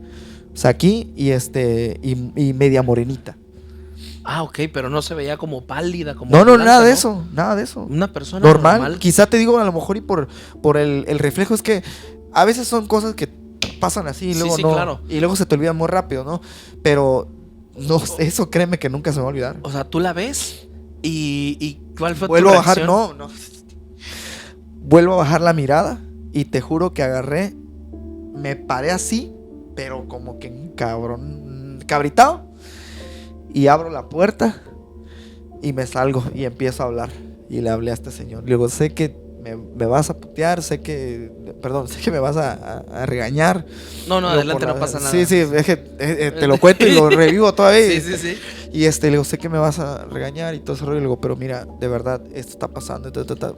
O sea, aquí y media morenita. Ah, ok, pero no se veía como pálida, como No, blanca, nada de eso, nada de eso. Una persona normal. Quizá te digo, a lo mejor, y por el reflejo, es que a veces son cosas que pasan así y luego sí, no, claro. Y luego se te olvidan muy rápido, ¿no? Pero no, eso créeme que nunca se me va a olvidar. O sea, tú la ves y ¿cuál fue Vuelvo tu a bajar, reacción? no. Vuelvo a bajar la mirada y te juro que agarré, me paré así, pero como que un cabrón, cabritado, y abro la puerta y me salgo y empiezo a hablar. Y le hablé a este señor. Le digo, sé que me vas a putear, sé que me vas a regañar. No, adelante, no pasa nada. Sí, es que te lo cuento y lo revivo todavía. Sí. Y le digo, sé que me vas a regañar y todo ese rollo. Le digo, pero mira, de verdad, esto está pasando.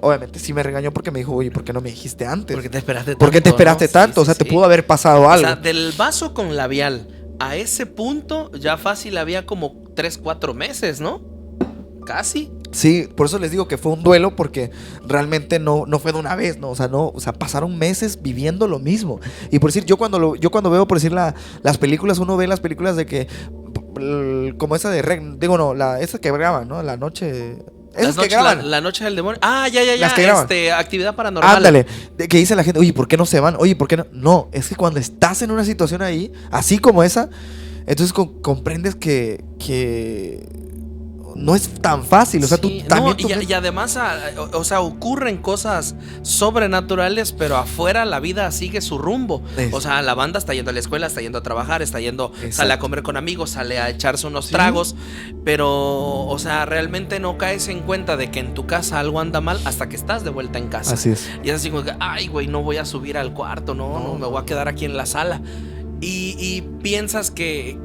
Obviamente sí me regañó porque me dijo, oye, ¿por qué no me dijiste antes? ¿Por qué te esperaste tanto? ¿Por qué te esperaste tanto? O sea, te pudo haber pasado algo. O sea, del vaso con labial a ese punto, ya fácil había como 3-4 meses, ¿no? Casi. Sí, por eso les digo que fue un duelo, porque realmente no fue de una vez, ¿no? O sea, pasaron meses viviendo lo mismo. Y por decir, yo cuando veo, por decir, las películas, uno ve las películas de que, como esa de esa que graban, ¿no? La noche... Esas que graban. La noche del demonio. Ah, ya. Las que graban. Actividad paranormal. Ándale, que dice la gente, oye, ¿por qué no se van? Oye, ¿por qué no? No, es que cuando estás en una situación ahí, así como esa, entonces comprendes que no es tan fácil. O sea, sí, tú también. Y además, o sea, ocurren cosas sobrenaturales, pero afuera la vida sigue su rumbo. Eso. O sea, la banda está yendo a la escuela, está yendo a trabajar, sale a comer con amigos, sale a echarse unos tragos. Pero, o sea, realmente no caes en cuenta de que en tu casa algo anda mal hasta que estás de vuelta en casa. Así es. Y es así como que, ay, güey, no voy a subir al cuarto, no, me voy a quedar aquí en la sala. Y piensas que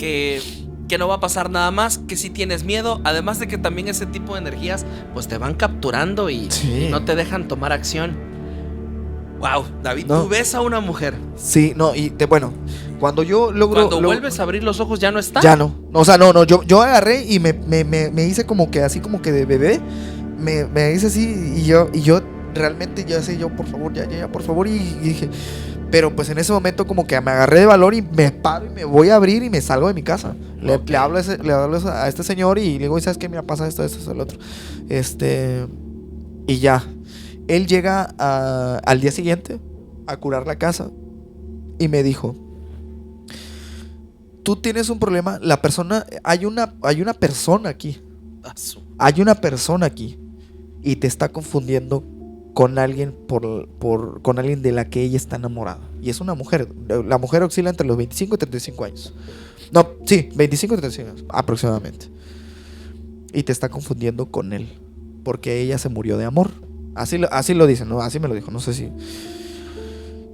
no va a pasar nada más, que si tienes miedo, además de que también ese tipo de energías pues te van capturando y no te dejan tomar acción. Wow, David, tú ves a una mujer. Sí, bueno, cuando yo cuando vuelves a abrir los ojos ya no está. Ya no, o sea, no, yo agarré y me hice como que así, como que de bebé, me hice así y yo realmente ya sé, por favor, ya, por favor, y dije, pero pues en ese momento como que me agarré de valor y me paro y me voy a abrir y me salgo de mi casa. Le hablo a este señor y le digo, ¿sabes qué? Mira, pasa esto, el otro. Y ya. Él llega al día siguiente a curar la casa y me dijo, tú tienes un problema, la persona, hay una persona aquí. Hay una persona aquí y te está confundiendo con alguien con alguien de la que ella está enamorada. Y es una mujer. La mujer oscila entre los 25 y 35 años. No, sí, 25 y 35 años aproximadamente. Y te está confundiendo con él, porque ella se murió de amor. Así lo dicen, ¿no? Así me lo dijo, no sé si.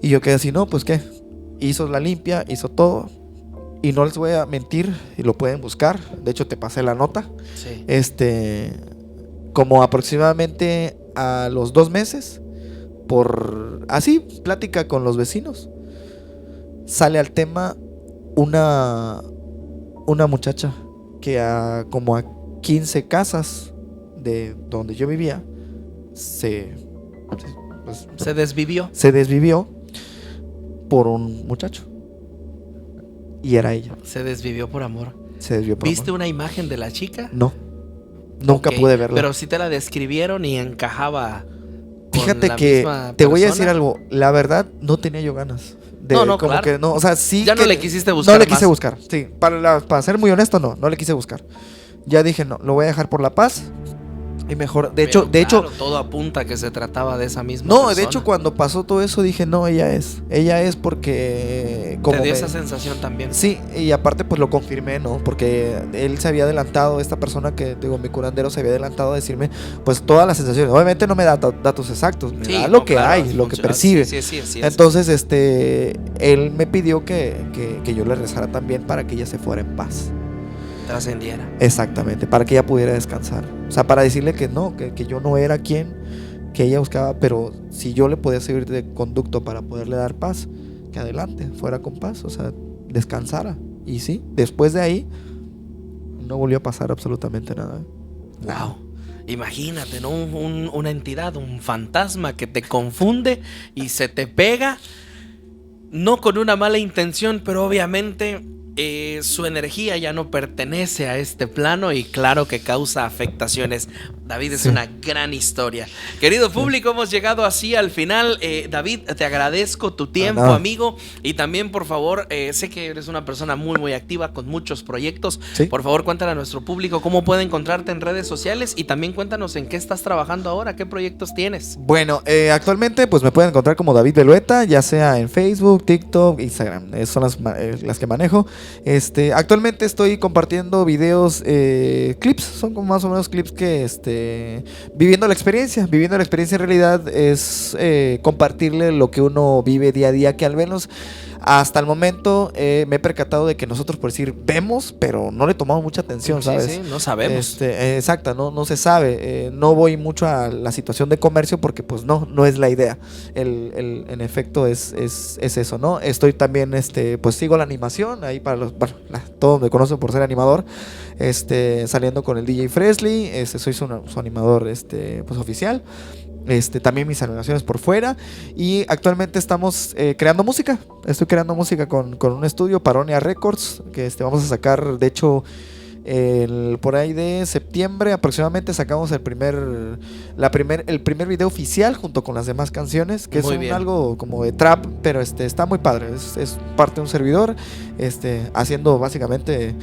Y yo quedé así, no, pues qué. Hizo la limpia, hizo todo. Y no les voy a mentir, y lo pueden buscar. De hecho, te pasé la nota. Sí. Como aproximadamente a los 2 meses, por así, plática con los vecinos, sale al tema una muchacha que como a 15 casas de donde yo vivía se desvivió. Se desvivió por un muchacho. Y era ella. Se desvivió por amor. Se desvivió por ¿Viste amor. una imagen de la chica? No. Nunca pude verla. Pero sí te la describieron y encajaba. Fíjate que te voy a decir algo. La verdad, no tenía yo ganas. Como claro. Que no, o sea, sí. Ya que no le quisiste buscar. No le quise buscar. Sí, para ser muy honesto, no le quise buscar. Ya dije, no, lo voy a dejar por la paz. Y mejor, de hecho, todo apunta que se trataba de esa misma persona. persona. De hecho, cuando pasó todo eso dije, no, ella es porque como te dio esa sensación también. Sí, y aparte pues lo confirmé, ¿no? Porque él se había adelantado, esta persona que digo, mi curandero se había adelantado a decirme pues todas las sensaciones. Obviamente no me da datos exactos, me da lo que hay, lo que percibe. Sí, entonces, él me pidió que yo le rezara también para que ella se fuera en paz. Trascendiera. Exactamente, para que ella pudiera descansar. O sea, para decirle que no, que yo no era quien que ella buscaba, pero si yo le podía servir de conducto para poderle dar paz, que adelante, fuera con paz, o sea, descansara. Y sí, después de ahí no volvió a pasar absolutamente nada. Wow. Imagínate, ¿no? Una entidad, un fantasma que te confunde y se te pega, no con una mala intención, pero obviamente su energía ya no pertenece a este plano y claro que causa afectaciones. David, es una gran historia. Querido público, hemos llegado así al final. David, te agradezco tu tiempo, amigo. Y también, por favor, sé que eres una persona muy, muy activa con muchos proyectos. ¿Sí? Por favor, cuéntale a nuestro público cómo puede encontrarte en redes sociales y también cuéntanos en qué estás trabajando ahora, qué proyectos tienes. Bueno, actualmente pues me pueden encontrar como David Belueta, ya sea en Facebook, TikTok, Instagram. Son las que manejo. Actualmente estoy compartiendo videos, clips, son como más o menos clips que viviendo la experiencia en realidad es compartirle lo que uno vive día a día, que al menos hasta el momento me he percatado de que nosotros, por decir, vemos, pero no le tomamos mucha atención, ¿sabes? Sí, no sabemos. Exacto, no se sabe. No voy mucho a la situación de comercio porque pues no es la idea. En efecto es eso, ¿no? Estoy también, pues sigo la animación, ahí para todos me conocen por ser animador, saliendo con el DJ Fresley, soy su animador, pues oficial. También mis animaciones por fuera. Y actualmente estamos creando música. Estoy creando música con un estudio, Paronia Records, que vamos a sacar, de hecho, por ahí de septiembre aproximadamente sacamos el primer video oficial junto con las demás canciones, que es algo como de trap, pero está muy padre. Es parte de un servidor, haciendo básicamente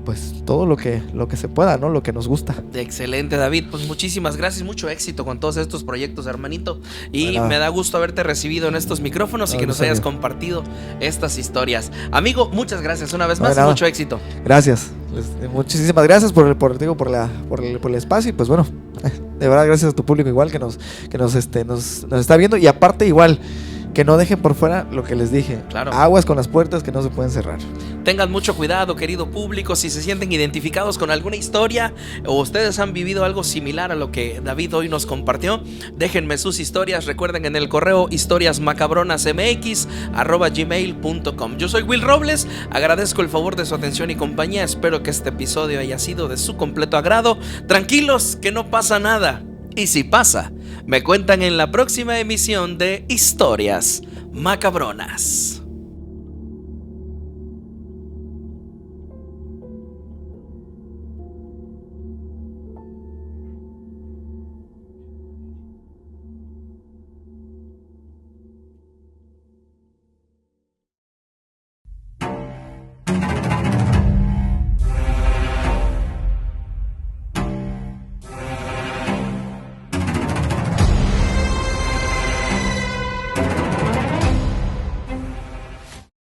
pues todo lo que se pueda, ¿no? Lo que nos gusta. Excelente, David. Pues muchísimas gracias, mucho éxito con todos estos proyectos, hermanito. Y me da gusto haberte recibido en estos micrófonos y que nos hayas compartido estas historias. Amigo, muchas gracias una vez más y mucho éxito. Gracias. Muchísimas gracias por el espacio y pues bueno, de verdad gracias a tu público igual que nos está viendo, y aparte igual que no dejen por fuera lo que les dije. Claro. Aguas con las puertas que no se pueden cerrar. Tengan mucho cuidado, querido público, si se sienten identificados con alguna historia o ustedes han vivido algo similar a lo que David hoy nos compartió, déjenme sus historias. Recuerden en el correo historiasmacabronasmx@gmail.com. Yo soy Will Robles, agradezco el favor de su atención y compañía. Espero que este episodio haya sido de su completo agrado. Tranquilos, que no pasa nada. Y si pasa, me cuentan en la próxima emisión de Historias Macabronas.